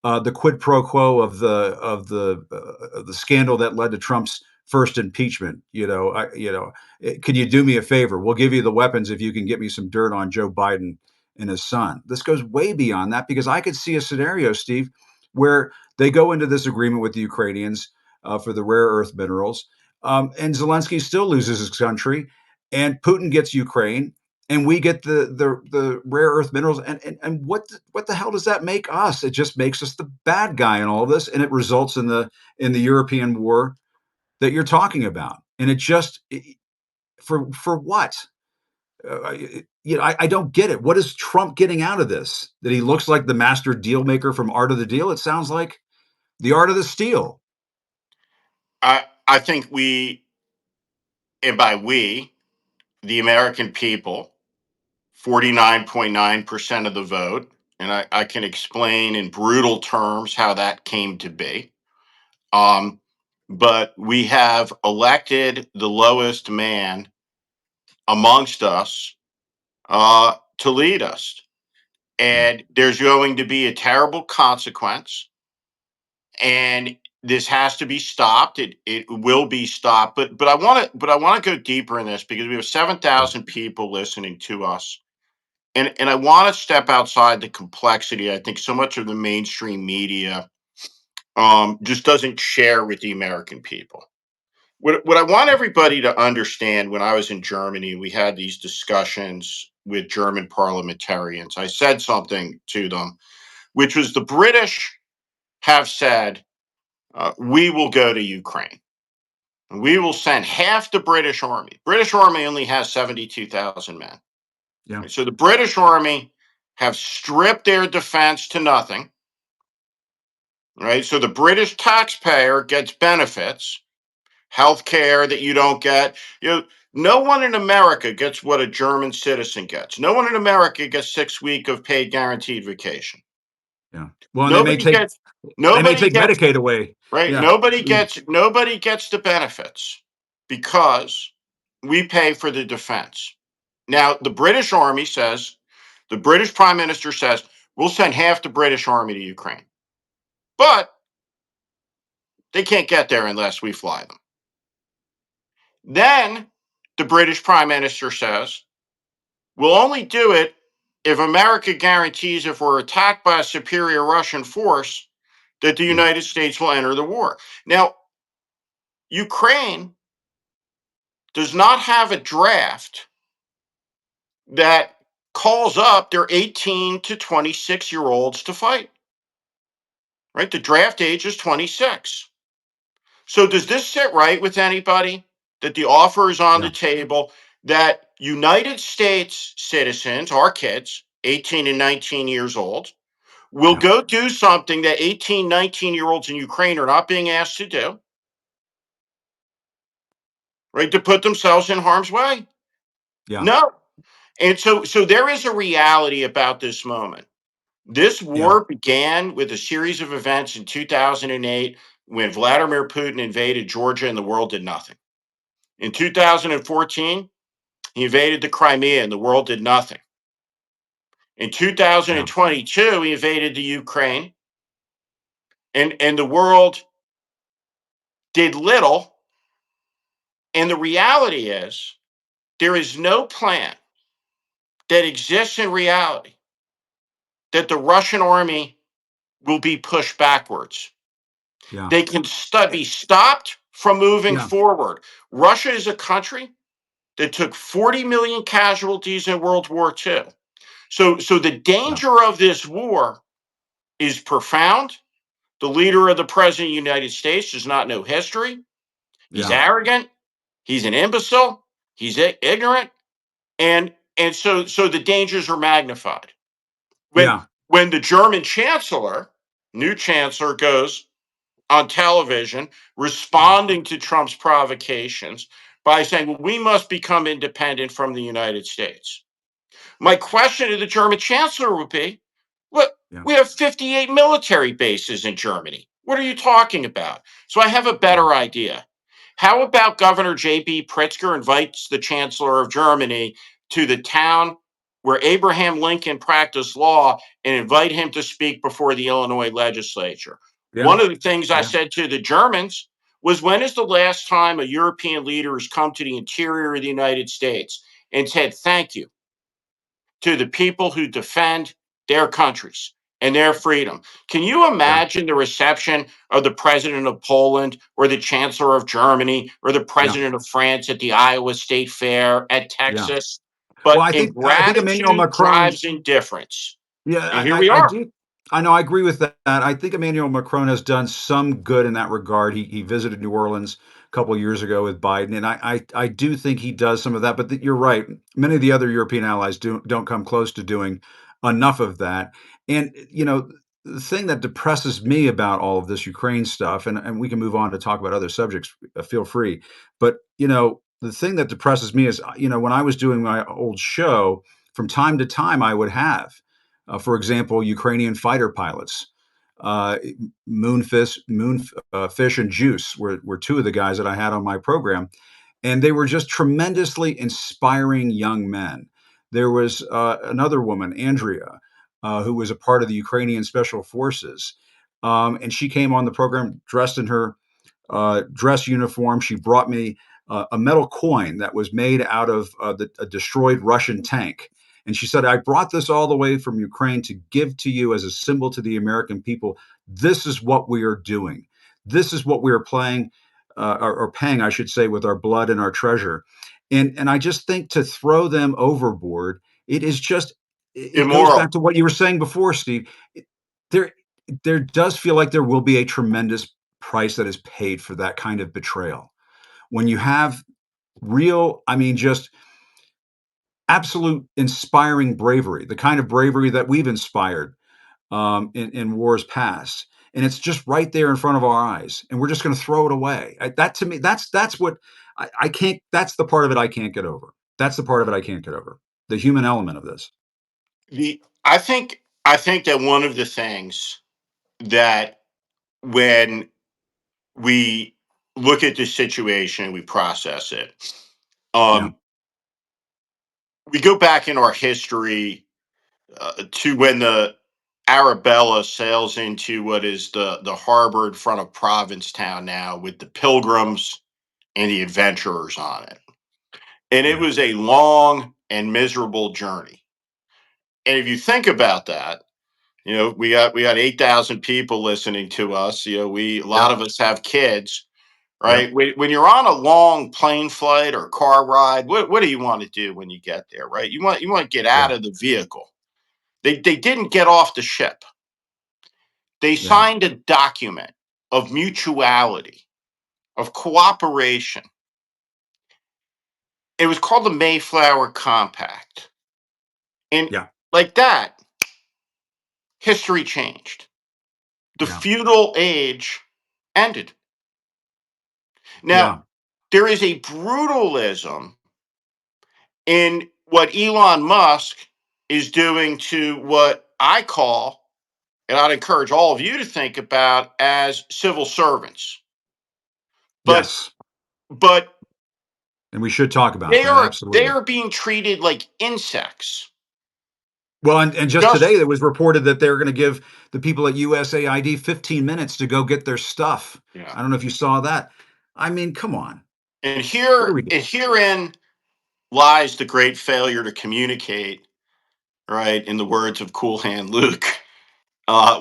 the quid pro quo of the scandal that led to Trump's first impeachment. Can you do me a favor? We'll give you the weapons if you can get me some dirt on Joe Biden and his son. This goes way beyond that because I could see a scenario, Steve, where they go into this agreement with the Ukrainians for the rare earth minerals, and Zelensky still loses his country, and Putin gets Ukraine, and we get the rare earth minerals. And what the hell does that make us? It just makes us the bad guy in all of this, and it results in the European war that you're talking about. And for what? I don't get it. What is Trump getting out of this? That he looks like the master deal maker from Art of the Deal? It sounds like the Art of the Steal.
I think we, and by we, the American people, 49.9% of the vote, and I can explain in brutal terms how that came to be. Um, but we have elected the lowest man amongst us to lead us.
Yeah,
And there's going to be a terrible consequence. And this has to be stopped. It will be stopped. But I want to go deeper in this because we have
yeah,
7,000 people listening to us. And I want to step outside the complexity. I think so much of the mainstream media just doesn't share with the American people. What I want everybody to understand, when I was in Germany, we had these discussions with German parliamentarians. I said something to them, which was the British have said, we will go to Ukraine. We will send half the British army. British army only has 72,000 men.
yeah,
Right? So the British army have stripped their defense to nothing. Right. So the British taxpayer gets benefits, health care that you don't get. No one in America gets what a German citizen gets. No one in America gets 6 weeks of paid guaranteed vacation.
yeah. Well, and they may
Nobody
take
gets
they may
nobody
take
gets
Medicaid away.
right.
Yeah,
Nobody gets the benefits because we pay for the defense. Now the British Army says, the British Prime Minister says, we'll send half the British Army to Ukraine, but they can't get there unless we fly them. Then the British Prime Minister says, we'll only do it if America guarantees if we're attacked by a superior Russian force that the
Yeah.
United States will enter the war. Now, Ukraine does not have a draft that calls up their 18 to 26-year olds to fight. Right? The draft age is 26. So does this sit right with anybody that the offer is on
Yeah.
the table that United States citizens, our kids, 18 and 19 years old, will
Yeah.
go do something that 18, 19-year-olds in Ukraine are not being asked to do, right? To put themselves in harm's way?
Yeah.
No. And so there is a reality about this moment. This
Yeah.
war began with a series of events in 2008 when Vladimir Putin invaded Georgia and the world did nothing. In 2014, he invaded the Crimea and the world did nothing. In
Yeah.
2022, he invaded the Ukraine and the world did little. And the reality is, there is no plan that exists in reality that the Russian army will be pushed backwards.
Yeah.
They can be stopped from moving
Yeah.
forward. Russia is a country that took 40 million casualties in World War II. So the
Yeah.
danger of this war is profound. The leader of the president of the United States does not know history. He's
Yeah.
arrogant. He's an imbecile. He's ignorant. And so the dangers are magnified. When
Yeah.
when the German chancellor, new chancellor, goes on television
Yeah.
responding to Trump's provocations by saying, well, we must become independent from the United States. My question to the German chancellor would be, what?
Yeah.
We have 58 military bases in Germany. What are you talking about? So I have a
Yeah.
better idea. How about Governor J.B. Pritzker invites the Chancellor of Germany to the town where Abraham Lincoln practiced law and invite him to speak before the Illinois legislature?
Yeah.
One of the things I
Yeah.
said to the Germans was, when is the last time a European leader has come to the interior of the United States and said thank you to the people who defend their countries and their freedom? Can you
Yeah.
imagine the reception of the president of Poland or the chancellor of Germany or the
Yeah.
president of France at the Iowa State Fair, at
Yeah.
Texas?
Well,
But
I think Emmanuel
ingratitude
Macron.
drives indifference.
Yeah,
And here we
I
are.
do. I know. I agree with that. I think Emmanuel Macron has done some good in that regard. He visited New Orleans a couple of years ago with Biden, and I do think he does some of that. But you're right. Many of the other European allies don't come close to doing enough of that. And the thing that depresses me about all of this Ukraine stuff, and we can move on to talk about other subjects. Feel free. But the thing that depresses me is, when I was doing my old show, from time to time, I would have, for example, Ukrainian fighter pilots. Uh, Moonfish and Juice were two of the guys that I had on my program, and they were just tremendously inspiring young men. There was another woman, Andrea, who was a part of the Ukrainian Special Forces, and she came on the program dressed in her dress uniform. She brought me a metal coin that was made out of a destroyed Russian tank. And she said, I brought this all the way from Ukraine to give to you as a symbol to the American people. This is what we are doing. This is what we are playing, or paying, I should say, with our blood and our treasure. And I just think to throw them overboard, it is just, it goes
Immoral.
back to what you were saying before, Steve. There, there does feel like there will be a tremendous price that is paid for that kind of betrayal. When you have real, I mean, just absolute inspiring bravery, the kind of bravery that we've inspired in wars past, and it's just right there in front of our eyes, and we're just going to throw it away. That to me, that's what I can't. That's the part of it I can't get over. That's the part of it I can't get over. The human element of this.
I think that one of the things that, when we look at this situation, we process it.
Yeah,
Um, we go back in our history to when the Arabella sails into what is the harbor in front of Provincetown now, with the pilgrims and the adventurers on it. And it
yeah,
was a long and miserable journey. And if you think about that, we got 8,000 people listening to us. A lot of us have kids, right?
Yep.
When you're on a long plane flight or car ride, what do you want to do when you get there, right? You want to get out
Yeah.
of the vehicle. They didn't get off the ship. They
Yeah.
signed a document of mutuality, of cooperation. It was called the Mayflower Compact. And
Yeah.
like that, history changed. The
Yeah.
feudal age ended. Now,
Yeah.
there is a brutalism in what Elon Musk is doing to what I call, and I'd encourage all of you to think about as civil servants. But
Yes.
but
And we should talk about
they
that.
are they
Absolutely.
are being treated like insects.
Well, and just
Just
today it was reported that they're going to give the people at USAID 15 minutes to go get their stuff.
yeah.
I don't know if you saw that. I mean, come on.
And
What are
here
we doing?
and herein lies the great failure to communicate, right? In the words of Cool Hand Luke,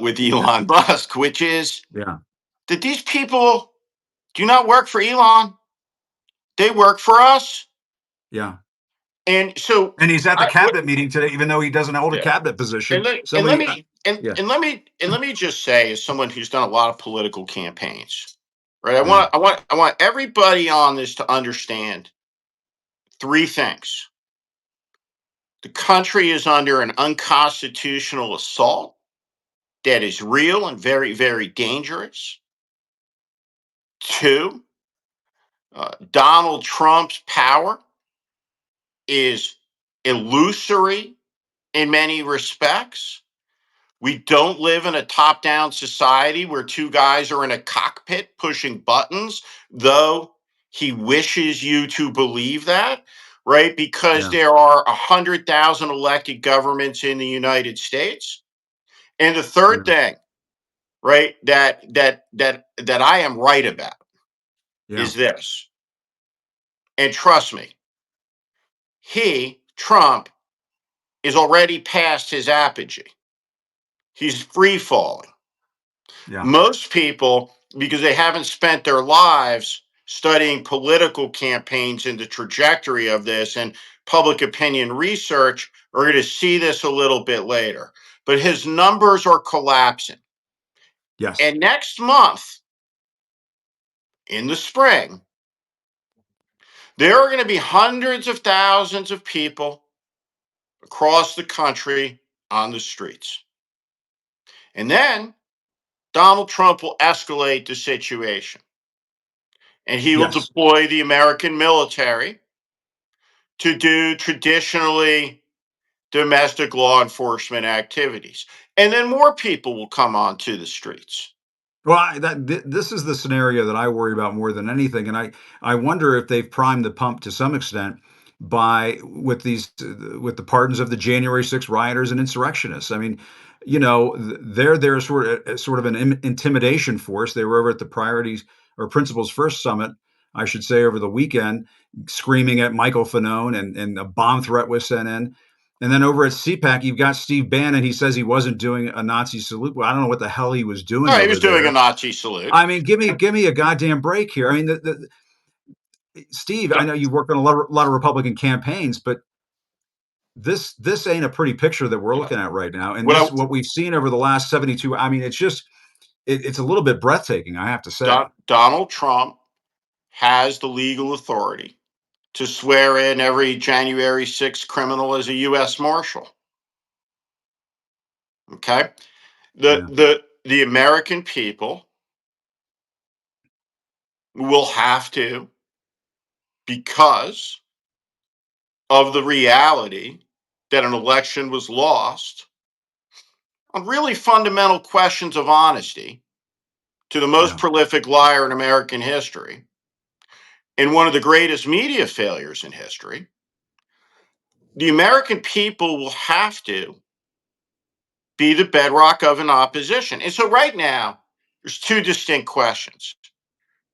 with
Yeah.
Elon Musk, which is
Yeah.
that these people do not work for Elon. They work for us.
Yeah.
And so
And he's at the
I what
cabinet meeting today, even though he doesn't hold a
yeah.
cabinet
And
position.
let, and let
Somebody,
me and,
yeah.
and let me and let me just say, as someone who's done a lot of political campaigns, right? I
Yeah.
want I want I want everybody on this to understand three things. The country is under an unconstitutional assault that is real and very, very dangerous. Two, Donald Trump's power is illusory in many respects. We don't live in a top down society where two guys are in a cockpit pushing buttons, though he wishes you to believe that, right? Because
Yeah.
there are 100,000 elected governments in the United States. And the third
Yeah.
thing, right, that I am right about
Yeah.
is this. And trust me, Trump, is already past his apogee. He's free falling.
Yeah.
Most people, because they haven't spent their lives studying political campaigns and the trajectory of this and public opinion research, are going to see this a little bit later. But his numbers are collapsing.
Yes.
And next month, in the spring, there are going to be hundreds of thousands of people across the country on the streets. And then Donald Trump will escalate the situation and he will
Yes.
deploy the American military to do traditionally domestic law enforcement activities. And then more people will come onto the streets.
Well, this is the scenario that I worry about more than anything, and I wonder if they've primed the pump to some extent by with the pardons of the January 6th rioters and insurrectionists. I mean, they're sort of an intimidation force. They were over at the Priorities or Principles First Summit, I should say, over the weekend, screaming at Michael Fanone, and a bomb threat was sent in. And then over at CPAC, you've got Steve Bannon. He says he wasn't doing a Nazi salute. Well, I don't know what the hell he was doing
Oh, he
over
was doing a
there.
Nazi salute.
I mean, give me a goddamn break here. I mean, Steve, I know you work on a lot of Republican campaigns, but this ain't a pretty picture that we're
Yeah.
looking at right now. And
What
what we've seen over the last 72, I mean, it's just it's a little bit breathtaking, I have to say.
Donald Trump has the legal authority to swear in every January 6th criminal as a U.S. Marshal. Okay. The
Yeah,
the the American people will have to, because of the reality that an election was lost on really fundamental questions of honesty to the most
yeah,
prolific liar in American history and one of the greatest media failures in history. The American people will have to be the bedrock of an opposition. And so right now, there's two distinct questions.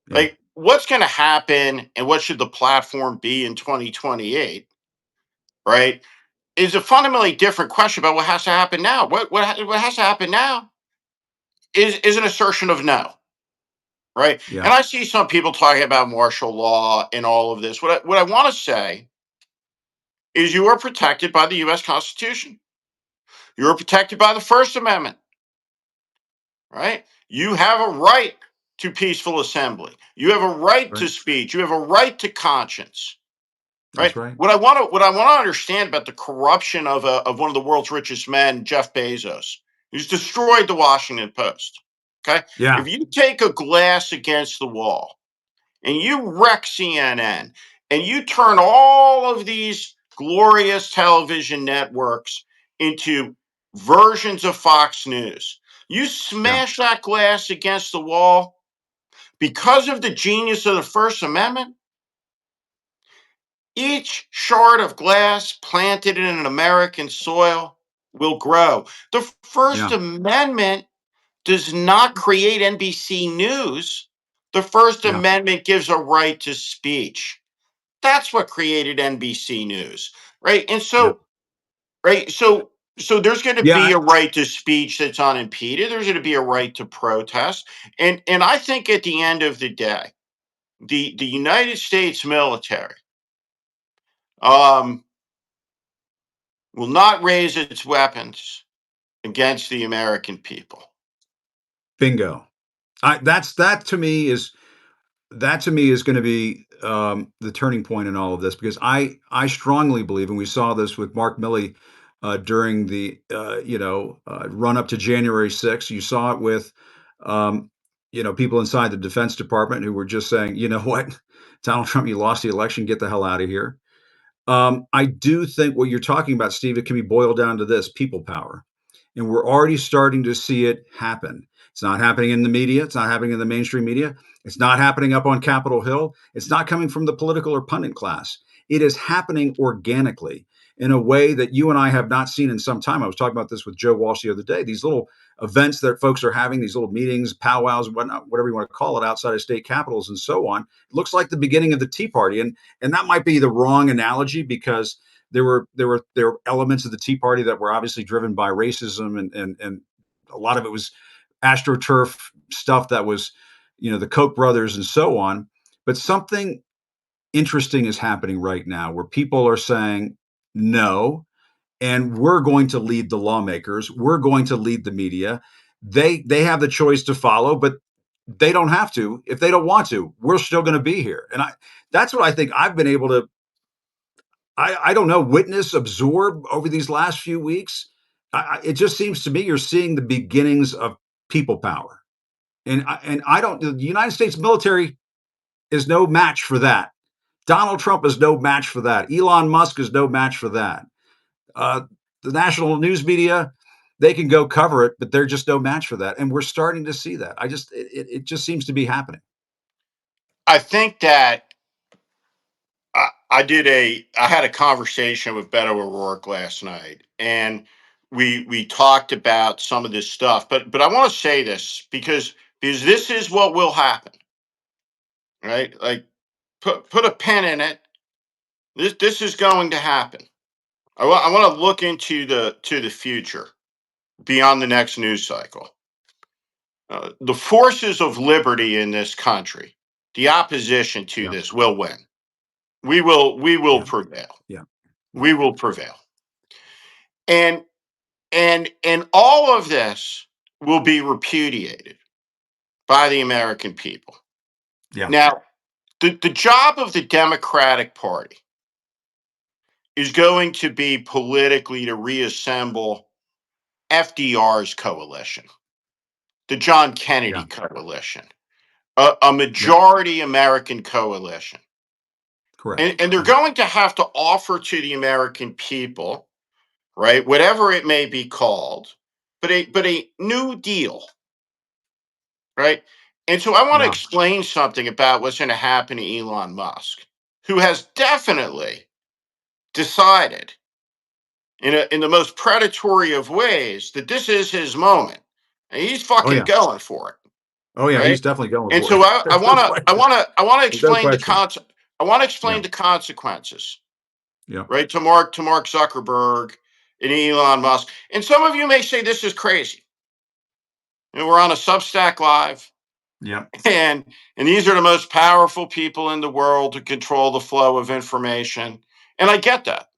yeah,
Like, what's going to happen and what should the platform be in 2028, right? is a fundamentally different question about what has to happen now. What has to happen now is an assertion of no, right? And
Yeah.
I see some people talking about martial law and all of this. What I want to say is you are protected by the U.S. Constitution. You are protected by the First Amendment, right? You have a right to peaceful assembly. You have a right to
Right.
speech. You have a right to conscience,
That's
right?
right.
What I want to understand about the corruption of one of the world's richest men, Jeff Bezos, who's destroyed the Washington Post. Okay,
Yeah.
if you take a glass against the wall and you wreck CNN and you turn all of these glorious television networks into versions of Fox News, you
Yeah.
smash that glass against the wall because of the genius of the First Amendment. Each shard of glass planted in an American soil will grow. The First
Yeah.
Amendment does not create NBC News. The First
Yeah.
Amendment gives a right to speech. That's what created NBC News, right? And
Yep.
so, right, so there's going to
Yeah.
be a right to speech that's unimpeded. There's going to be a right to protest, and I think at the end of the day, the United States military um, will not raise its weapons against the American people.
Bingo. That to me is going to be the turning point in all of this because I strongly believe, and we saw this with Mark Milley during the run up to January 6th. You saw it with people inside the Defense Department who were just saying, you know what, Donald Trump, you lost the election, get the hell out of here. I do think what you're talking about, Steve, it can be boiled down to this: people power. And we're already starting to see it happen. It's not happening in the media. It's not happening in the mainstream media. It's not happening up on Capitol Hill. It's not coming from the political or pundit class. It is happening organically in a way that you and I have not seen in some time. I was talking about this with Joe Walsh the other day. These little events that folks are having, these little meetings, powwows, whatnot, whatever you want to call it, outside of state capitals and so on, it looks like the beginning of the Tea Party. And that might be the wrong analogy because there were elements of the Tea Party that were obviously driven by racism and a lot of it was astroturf stuff that was the Koch brothers and so on. But something interesting is happening right now where people are saying no, and we're going to lead the lawmakers. We're going to lead the media. They have the choice to follow, but they don't have to if they don't want to. We're still going to be here, and that's what I think I've been able to I don't know, witness, absorb over these last few weeks. It just seems to me you're seeing the beginnings of people power, and I don't. The United States military is no match for that. Donald Trump is no match for that. Elon Musk is no match for that. Uh, the national news media, they can go cover it, but they're just no match for that. And we're starting to see that. It just seems to be happening.
I think that I had a conversation with Beto O'Rourke last night, and we talked about some of this stuff. But I want to say this because this is what will happen, right? Like put a pen in it. This is going to happen. I want to look into the future beyond the next news cycle. The forces of liberty in this country, the opposition to
Yeah,
this will win. We will
yeah,
prevail.
yeah, yeah,
We will prevail. And and all of this will be repudiated by the American people.
yeah,
Now, the job of the Democratic Party is going to be politically to reassemble FDR's coalition, the John Kennedy
yeah,
coalition, a
yeah.
majority American coalition.
Correct.
And they're
Yeah,
going to have to offer to the American people, right, whatever it may be called, but a new deal, right? And so I want to
yeah,
explain something about what's going to happen to Elon Musk, who has definitely decided in the most predatory of ways that this is his moment. And he's
oh
fucking
yeah,
going for it,
oh yeah.
right?
He's definitely going
And
for
so
it.
I
There's no
want to I
question.
want to I want to
There's no
explain
question.
I want to
Yeah,
explain the consequences
Yeah.
right? To Mark Zuckerberg and Elon Musk. And some of you may say this is crazy. And we're on a Substack Live,
Yeah.
and these are the most powerful people in the world to control the flow of information. And I get that,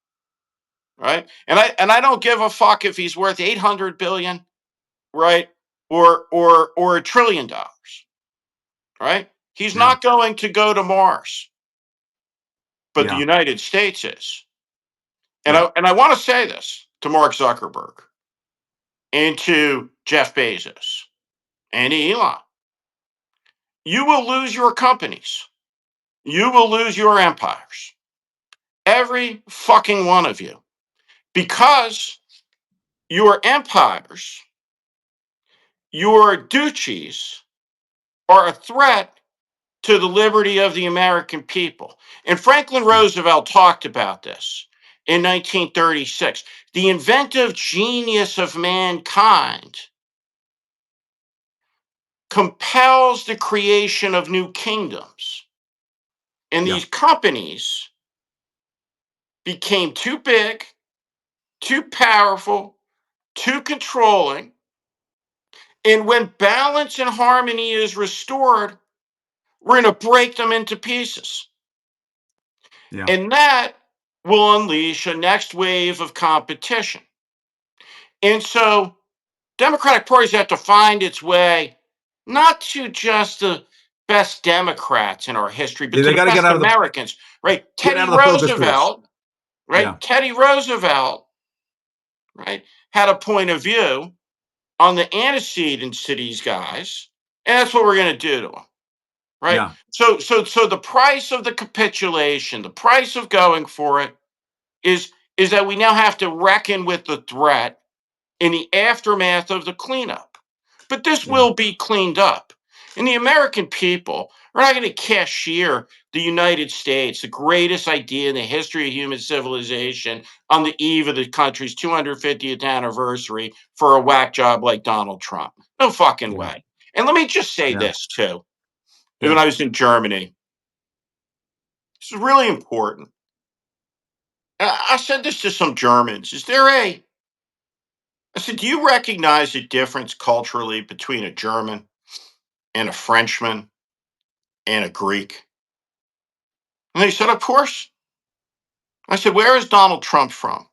right? And I don't give a fuck if he's worth 800 billion, right? Or $1 trillion, right? He's
Yeah.
not going to go to Mars, but the
Yeah.
United States is. And
Yeah.
I want to say this to Mark Zuckerberg and to Jeff Bezos and Elon. You will lose your companies. You will lose your empires. Every fucking one of you. Because your empires, your duchies, are a threat to the liberty of the American people. And Franklin
Yeah.
Roosevelt talked about this in 1936. The inventive genius of mankind compels the creation of new kingdoms. And
Yeah.
these companies became too big, too powerful, too controlling. And when balance and harmony is restored, we're going to break them into pieces.
Yeah.
And that will unleash a next wave of competition. And so Democratic parties have to find its way not to just the best Democrats in our history, but
Yeah,
to
they
the
got to
best Americans, right?
get out of the focus groups. Yeah.
Teddy Roosevelt, right, had a point of view on the antecedents to these guys, and that's what we're going to do to them, right?
Yeah.
So the price of the capitulation, the price of going for it, is that we now have to reckon with the threat in the aftermath of the cleanup. But this
Yeah.
will be cleaned up. And the American people are not going to cashier the United States, the greatest idea in the history of human civilization, on the eve of the country's 250th anniversary for a whack job like Donald Trump. No fucking
Yeah.
way. And let me just say
Yeah.
this too. When
Yeah.
I was in Germany, this is really important. I said this to some Germans. I said, do you recognize the difference culturally between a German and a Frenchman and a Greek? And they said, of course. I said, where is Donald Trump from?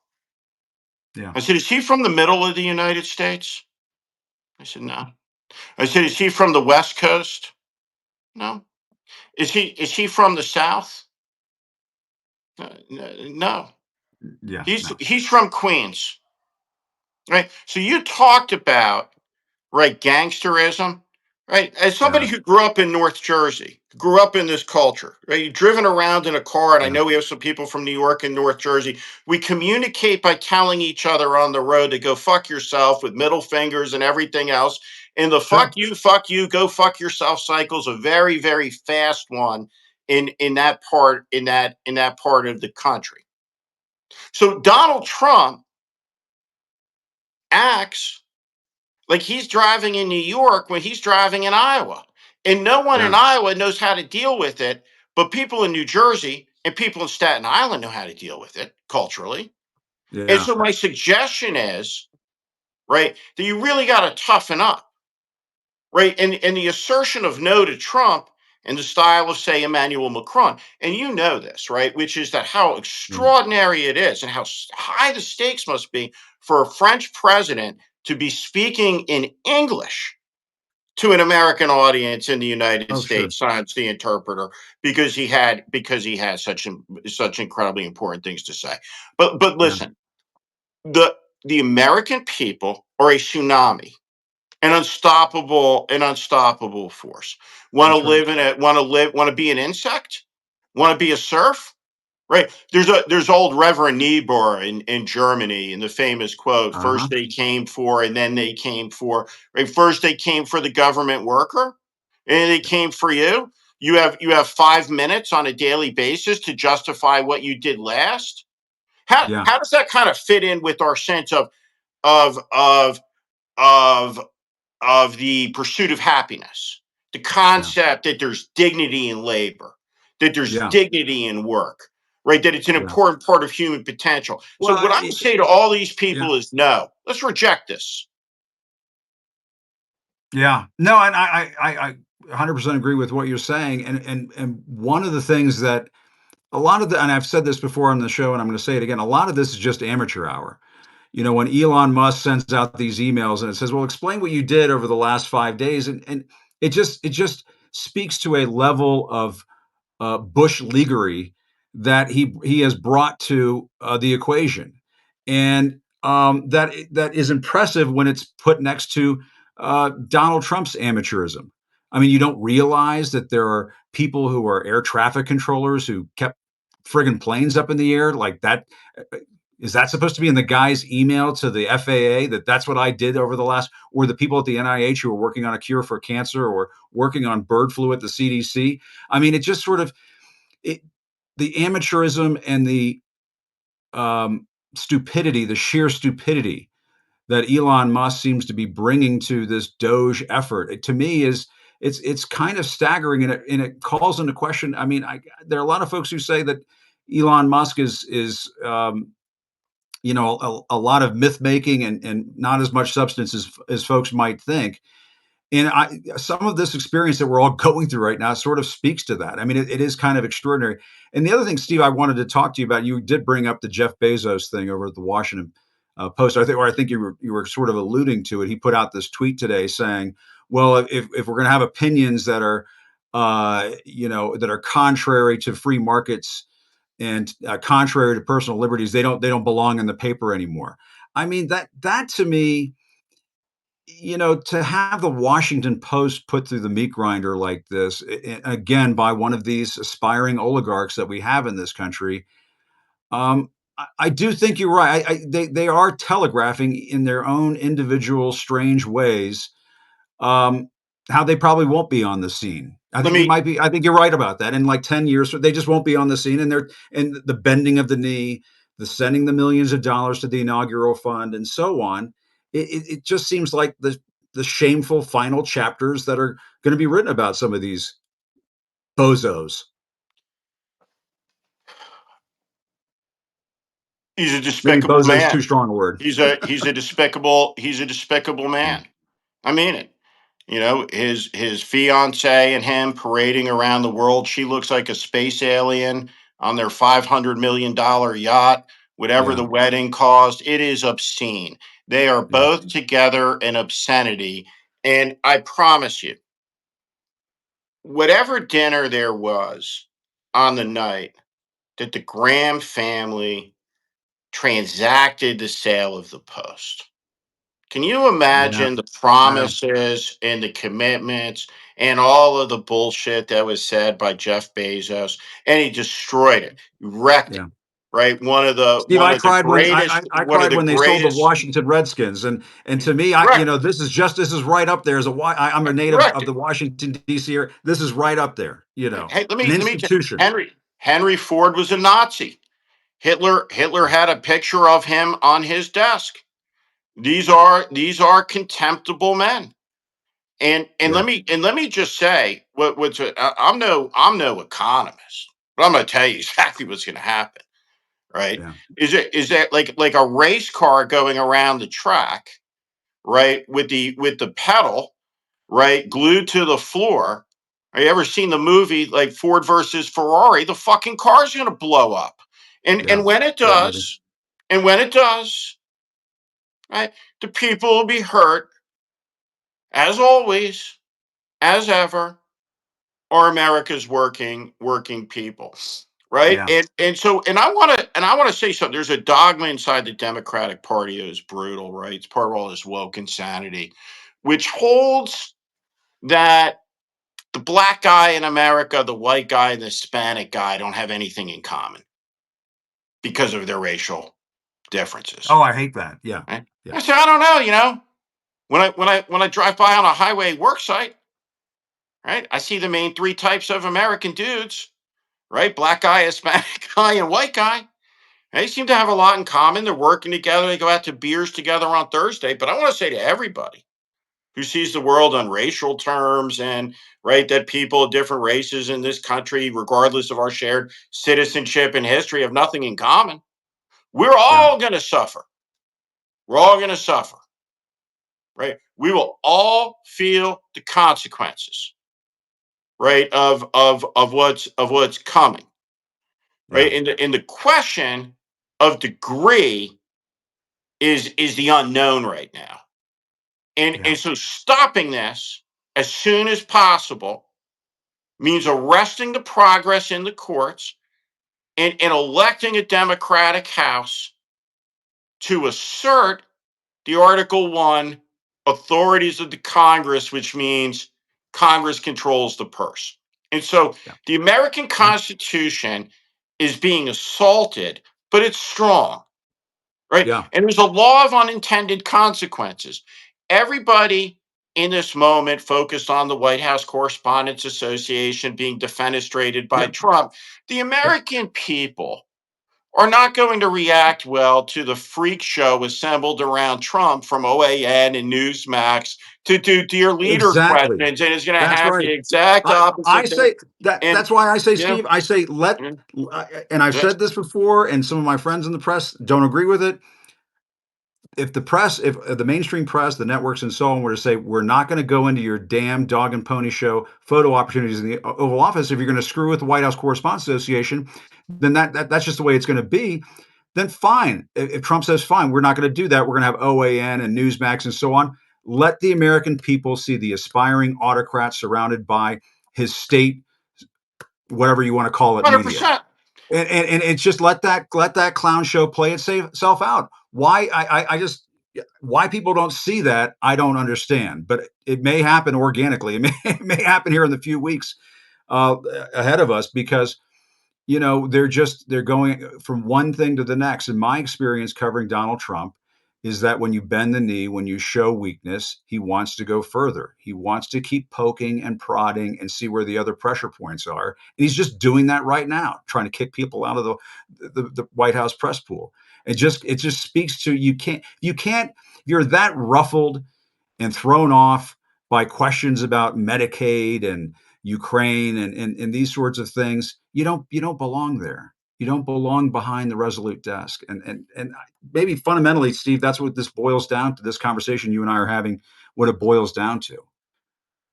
Yeah.
I said, is he from the middle of the United States? I said, no. I said, is he from the West Coast? No. Is he from the South? No.
Yeah. No.
He's from Queens. Right. So you talked about, right, gangsterism, right? As somebody
Yeah.
who grew up in North Jersey, grew up in this culture, right? You've driven around in a car, and I
Yeah.
know we have some people from New York and North Jersey. We communicate by telling each other on the road to go fuck yourself with middle fingers and everything else. And the
Sure.
fuck you, go fuck yourself cycle is a very, very fast one in that part in that part of the country. So Donald Trump acts like he's driving in New York when he's driving in Iowa. And no one in
Yeah.
Iowa knows how to deal with it, but people in New Jersey and people in Staten Island know how to deal with it culturally. And
Yeah.
so my suggestion is, right, that you really got to toughen up, right? And the assertion of no to Trump in the style of, say, Emmanuel Macron, and you know this, right, which is that how
Yeah.
extraordinary it is and how high the stakes must be for a French president to be speaking in English to an American audience in the United
Oh, sure.
States, signs the interpreter, because he has such incredibly important things to say. But
Yeah.
listen, the American people are a tsunami, an unstoppable force. Want to
That's right.
live in it? Want to be an insect? Want to be a serf? Right. There's old Reverend Niebuhr in Germany, and the famous quote,
Uh-huh.
first they came for and then they came for, right? First they came for the government worker, and they came for you. You have 5 minutes on a daily basis to justify what you did last. How
Yeah.
how does that kind of fit in with our sense of of of of the pursuit of happiness? The
Yeah.
concept that there's dignity in labor, that there's
Yeah.
dignity in work, right? That it's an
Yeah.
important part of human potential. So
Well,
what I would say to all these
yeah.
people is no, let's reject this.
Yeah. No, and I 100% agree with what you're saying. And one of the things that a lot of the, and I've said this before on the show, and I'm going to say it again, a lot of this is just amateur hour. When Elon Musk sends out these emails and it says, "Well, explain what you did over the last 5 days," and it just speaks to a level of Bush leaguery that he has brought to the equation, and that is impressive when it's put next to Donald Trump's amateurism. I mean, you don't realize that there are people who are air traffic controllers who kept friggin' planes up in the air like that. uh, Is that supposed to be in the guy's email to the FAA that that's what I did over the last, or the people at the NIH who are working on a cure for cancer or working on bird flu at the CDC? I mean, it just sort of it, the amateurism and the stupidity, the sheer stupidity that Elon Musk seems to be bringing to this Doge effort, to me is it's kind of staggering, and it calls into question. I mean, there are a lot of folks who say that Elon Musk is a lot of myth making and not as much substance as folks might think. And some of this experience that we're all going through right now sort of speaks to that. I mean, it is kind of extraordinary. And the other thing, Steve, I wanted to talk to you about, you did bring up the Jeff Bezos thing over at the Washington Post. I think you were sort of alluding to it. He put out this tweet today saying, "Well, if we're going to have opinions that are, that are contrary to free markets and contrary to personal liberties, they don't belong in the paper anymore." I mean, that to me, to have the Washington Post put through the meat grinder like this, again, by one of these aspiring oligarchs that we have in this country, I do think you're right. They are telegraphing in their own individual strange ways, um, how they probably won't be on the scene. I
Let
think you
me
might be. I think you're right about that. In like 10 years, they just won't be on the scene, and the bending of the knee, the sending the millions of dollars to the inaugural fund, and so on. It just seems like the shameful final chapters that are going to be written about some of these bozos.
He's a
Maybe
despicable
bozo is
man.
too strong a word.
He's a despicable
Yeah,
man. I mean it. His fiance and him parading around the world. She looks like a space alien on their $500 million yacht, whatever
yeah,
the wedding cost. It is obscene. They are
yeah,
both together in obscenity. And I promise you, whatever dinner there was on the night that the Graham family transacted the sale of the Post. Can you
yeah,
imagine the
yeah,
promises and the commitments and all of the bullshit that was said by Jeff Bezos? And he destroyed it, wrecked it.
yeah.
Right, one of the
Steve,
one
I
of the
cried when
greatest,
I
one of
cried
the
when they sold the
greatest.
Washington Redskins, and to me,
Right,
this is right up there as I'm a native
wrecked
of
it.
the Washington D.C. area. This is right up there,
Hey, let
an
me
institution.
Henry Ford was a Nazi. Hitler had a picture of him on his desk. These are contemptible men. And
Yeah,
let me just say I'm no economist, but I'm going to tell you exactly what's going to happen. Right?
yeah,
Is that like a race car going around the track, right? With the pedal, right, glued to the floor. Have you ever seen the movie like Ford versus Ferrari? The fucking car's going to blow up, and
yeah.
and when it
That movie.
does, and when it does, right, the people will be hurt as always, as ever, are America's working people, right?
Yeah,
And I want to say something. There's a dogma inside the Democratic Party that is brutal, right? It's part of all this woke insanity, which holds that the black guy in America, the white guy, and the Hispanic guy don't have anything in common because of their racial differences.
oh, I hate that. Yeah,
Right?
yeah,
I say I don't know. When I drive by on a highway work site, right? I see the main three types of American dudes, right? Black guy, Hispanic guy, and white guy. They seem to have a lot in common. They're working together. They go out to beers together on Thursday. But I want to say to everybody, who sees the world on racial terms, and right, that people of different races in this country, regardless of our shared citizenship and history, have nothing in common. We're
Yeah.
all going to suffer. We're all going to suffer, right? We will all feel the consequences, right, of what's coming,
Yeah.
right? And the question of degree is the unknown right now. And
Yeah.
so stopping this as soon as possible means arresting the progress in the courts, and electing a Democratic House to assert the Article 1 authorities of the Congress, which means Congress controls the purse. And so
Yeah.
the American
Yeah.
Constitution is being assaulted, but it's strong, right?
Yeah.
And there's a law of unintended consequences. Everybody in this moment focused on the White House Correspondents Association being defenestrated by
Yep.
Trump. The
Yep.
American people are not going to react well to the freak show assembled around Trump from OAN and Newsmax to do Dear Leader
Exactly.
questions, and is going to
That's
have
right.
the exact
I
opposite thing.
say that
And
that's why I say,
yeah,
Steve, I say
yeah,
and I've
yeah.
said this before, and some of my friends in the press don't agree with it. If the press, if the mainstream press, the networks, and so on were to say, we're not going to go into your damn dog and pony show photo opportunities in the Oval Office, if you're going to screw with the White House Correspondents Association, then that's just the way it's going to be. Then fine. If Trump says fine, we're not going to do that. We're going to have OAN and Newsmax and so on. Let the American people see the aspiring autocrat surrounded by his state, whatever you want to call it, media.
100%.
And it's just let that clown show play itself out. Why I just why people don't see that, I don't understand. But it may happen organically. It may happen here in the few weeks uh, ahead of us, because they're going from one thing to the next. And my experience covering Donald Trump is that when you bend the knee, when you show weakness, he wants to go further. He wants to keep poking and prodding and see where the other pressure points are. And he's just doing that right now, trying to kick people out of the White House press pool. It just speaks to, you can't you're that ruffled and thrown off by questions about Medicaid and Ukraine and these sorts of things. You don't belong there. You don't belong behind the resolute desk. And maybe fundamentally, Steve, that's what this boils down to. This conversation you and I are having, what it boils down to.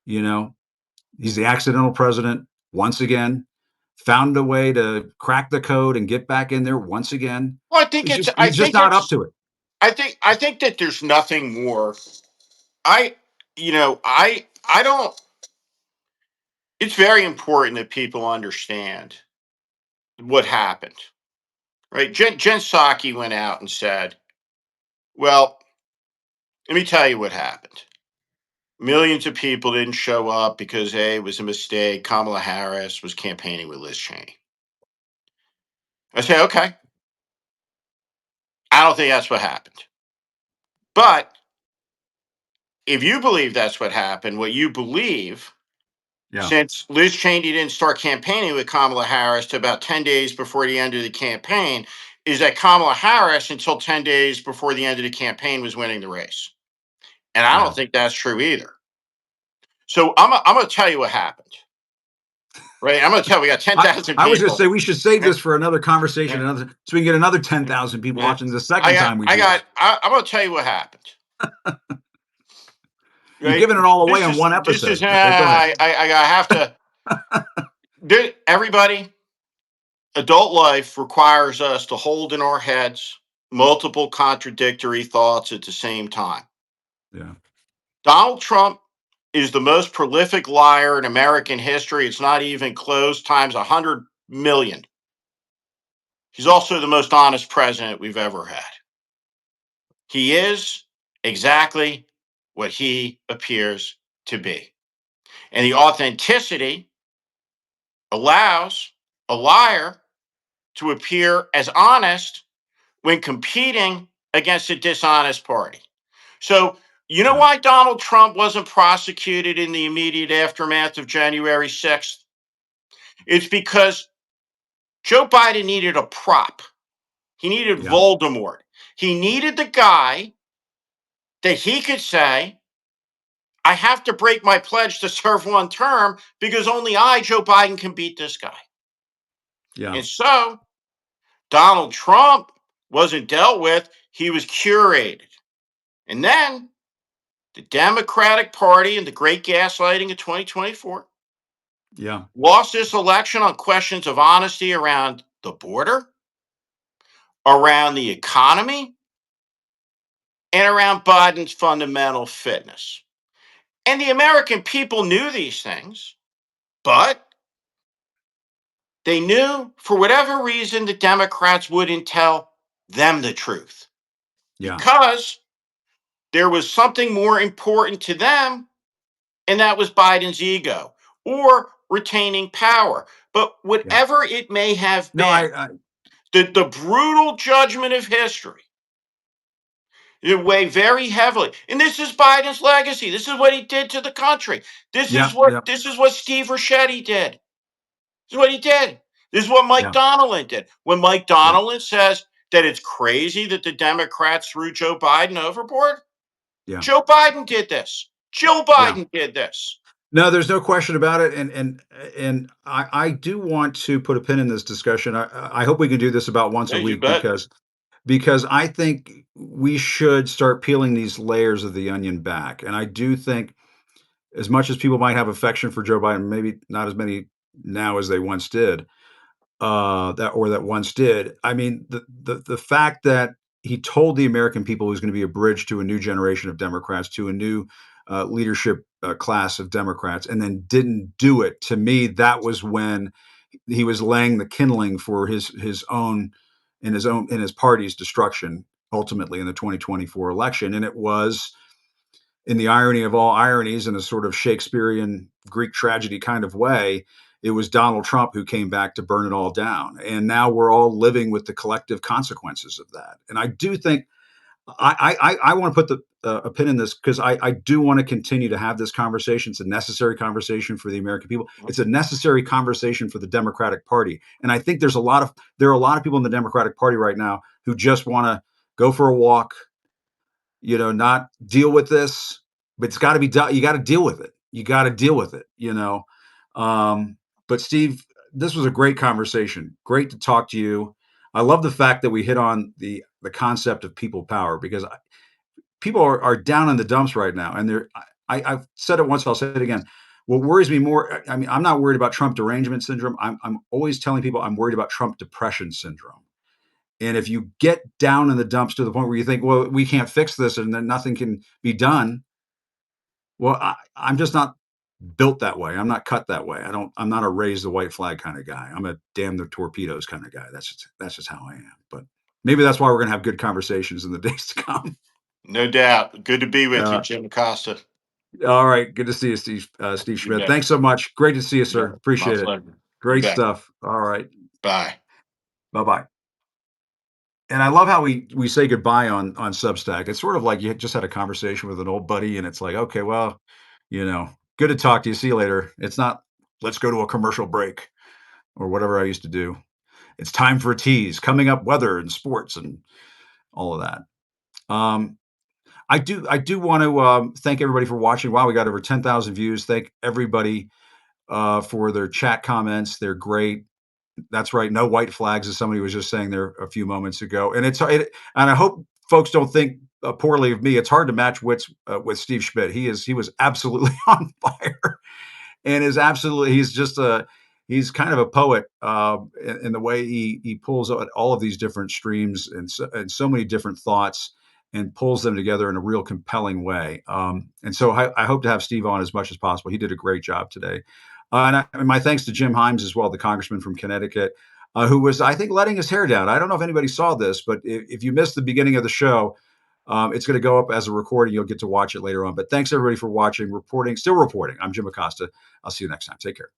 You know, he's the accidental president once again. Found a way to crack the code and get back in there once again.
Well, I think
He's
it's.
just
I
he's just
think
not up
it's.
to it.
I think that there's nothing more. I, I don't. It's very important that people understand what happened, right? Jen Psaki went out and said, "Well, let me tell you what happened. Millions of people didn't show up because A, it was a mistake. Kamala Harris was campaigning with Liz Cheney." I say, okay, I don't think that's what happened. But if you believe that's what happened, what you believe,
Yeah,
since Liz Cheney didn't start campaigning with Kamala Harris to about 10 days before the end of the campaign, is that Kamala Harris, until 10 days before the end of the campaign, was winning the race. And I don't
yeah.
think that's true either. So I'm going to tell you what happened, right? I'm going to tell you, we got
I
10,000
I was gonna
people.
say we should save
Yeah,
this for another conversation,
yeah,
so we can get another ten
yeah,
thousand people
yeah.
watching the second time we
I
do
got,
this.
I'm going to tell you what happened,
You're
right?
giving it all away
This
on
is,
one
this is,
episode. Okay, go ahead.
I have to, everybody, adult life requires us to hold in our heads multiple contradictory thoughts at the same time.
Yeah,
Donald Trump is the most prolific liar in American history. It's not even close, times 100 million. He's also the most honest president we've ever had. He is exactly what he appears to be. And the authenticity allows a liar to appear as honest when competing against a dishonest party. So, you know
yeah,
why Donald Trump wasn't prosecuted in the immediate aftermath of January 6th? It's because Joe Biden needed a prop. He needed
yeah,
Voldemort. He needed the guy that he could say, I have to break my pledge to serve one term because only I, Joe Biden, can beat this guy.
Yeah.
And so Donald Trump wasn't dealt with, he was curated. And then the Democratic Party and the great gaslighting of 2024
Yeah.
lost this election on questions of honesty around the border, around the economy, and around Biden's fundamental fitness. And the American people knew these things, but they knew for whatever reason the Democrats wouldn't tell them the truth
Yeah.
because there was something more important to them, and that was Biden's ego or retaining power. But
Yeah.
whatever it may have
No,
been, the brutal judgment of history, it weigh very heavily. And this is Biden's legacy. This is what he did to the country. This is
yeah.
what
Yeah.
this is what Steve Ricchetti did. This is what he did. This is what Mike
Yeah.
Donnellan did. When Mike
Yeah.
Donnellan says that it's crazy that the Democrats threw Joe Biden overboard,
Yeah.
Joe Biden did this. Joe
Yeah.
Biden did this.
No, there's no question about it, and I do want to put a pin in this discussion. I hope we can do this about once
Yeah,
a
you
week
bet.
because I think we should start peeling these layers of the onion back. And I do think, as much as people might have affection for Joe Biden, maybe not as many now as they once did, that once did. I mean, the fact that he told the American people he was going to be a bridge to a new generation of Democrats, to a new leadership class of Democrats, and then didn't do it. To me, that was when he was laying the kindling for his party's destruction ultimately in the 2024 election. And it was, in the irony of all ironies, in a sort of Shakespearean Greek tragedy kind of way, it was Donald Trump who came back to burn it all down. And now we're all living with the collective consequences of that. And I do think I want to put a pin in this because I do want to continue to have this conversation. It's a necessary conversation for the American people. It's a necessary conversation for the Democratic Party. And I think there are a lot of people in the Democratic Party right now who just want to go for a walk, not deal with this, but it's got to be done. You got to deal with it. You got to deal with it. But Steve, this was a great conversation. Great to talk to you. I love the fact that we hit on the concept of people power because people are down in the dumps right now. And I've said it once, I'll say it again. What worries me more, I mean, I'm not worried about Trump derangement syndrome. I'm always telling people I'm worried about Trump depression syndrome. And if you get down in the dumps to the point where you think, well, we can't fix this and then nothing can be done. Well, I'm just not built that way. I'm not cut that way. I'm not a raise the white flag kind of guy. I'm a damn the torpedoes kind of guy. That's just how I am. But maybe that's why we're going to have good conversations in the days to come.
No doubt. Good to be with you,
Uh,
Jim Acosta.
all right. Good to see you, Steve
You
Schmidt.
bet.
Thanks so much. Great to see you,
You bet.
sir.
My
Appreciate it.
pleasure. You
Great
bet.
stuff. All right.
Bye.
Bye bye. And I love how we say goodbye on Substack. It's sort of like you just had a conversation with an old buddy, and it's like, okay, well, good to talk to you. See you later. It's not, let's go to a commercial break or whatever I used to do. It's time for a tease. Coming up, weather and sports and all of that. Um, I do want to thank everybody for watching. Wow, we got over 10,000 views. Thank everybody for their chat comments. They're great. That's right. No white flags, as somebody was just saying there a few moments ago. And I hope folks don't think poorly of me. It's hard to match wits with Steve Schmidt. He was absolutely on fire, and he's kind of a poet in the way he pulls out all of these different streams and so many different thoughts and pulls them together in a real compelling way. And so I hope to have Steve on as much as possible. He did a great job today. And my thanks to Jim Himes as well, the congressman from Connecticut, who was, I think, letting his hair down. I don't know if anybody saw this, but if you missed the beginning of the show, it's going to go up as a recording. You'll get to watch it later on. But thanks everybody for watching, still reporting. I'm Jim Acosta. I'll see you next time. Take care.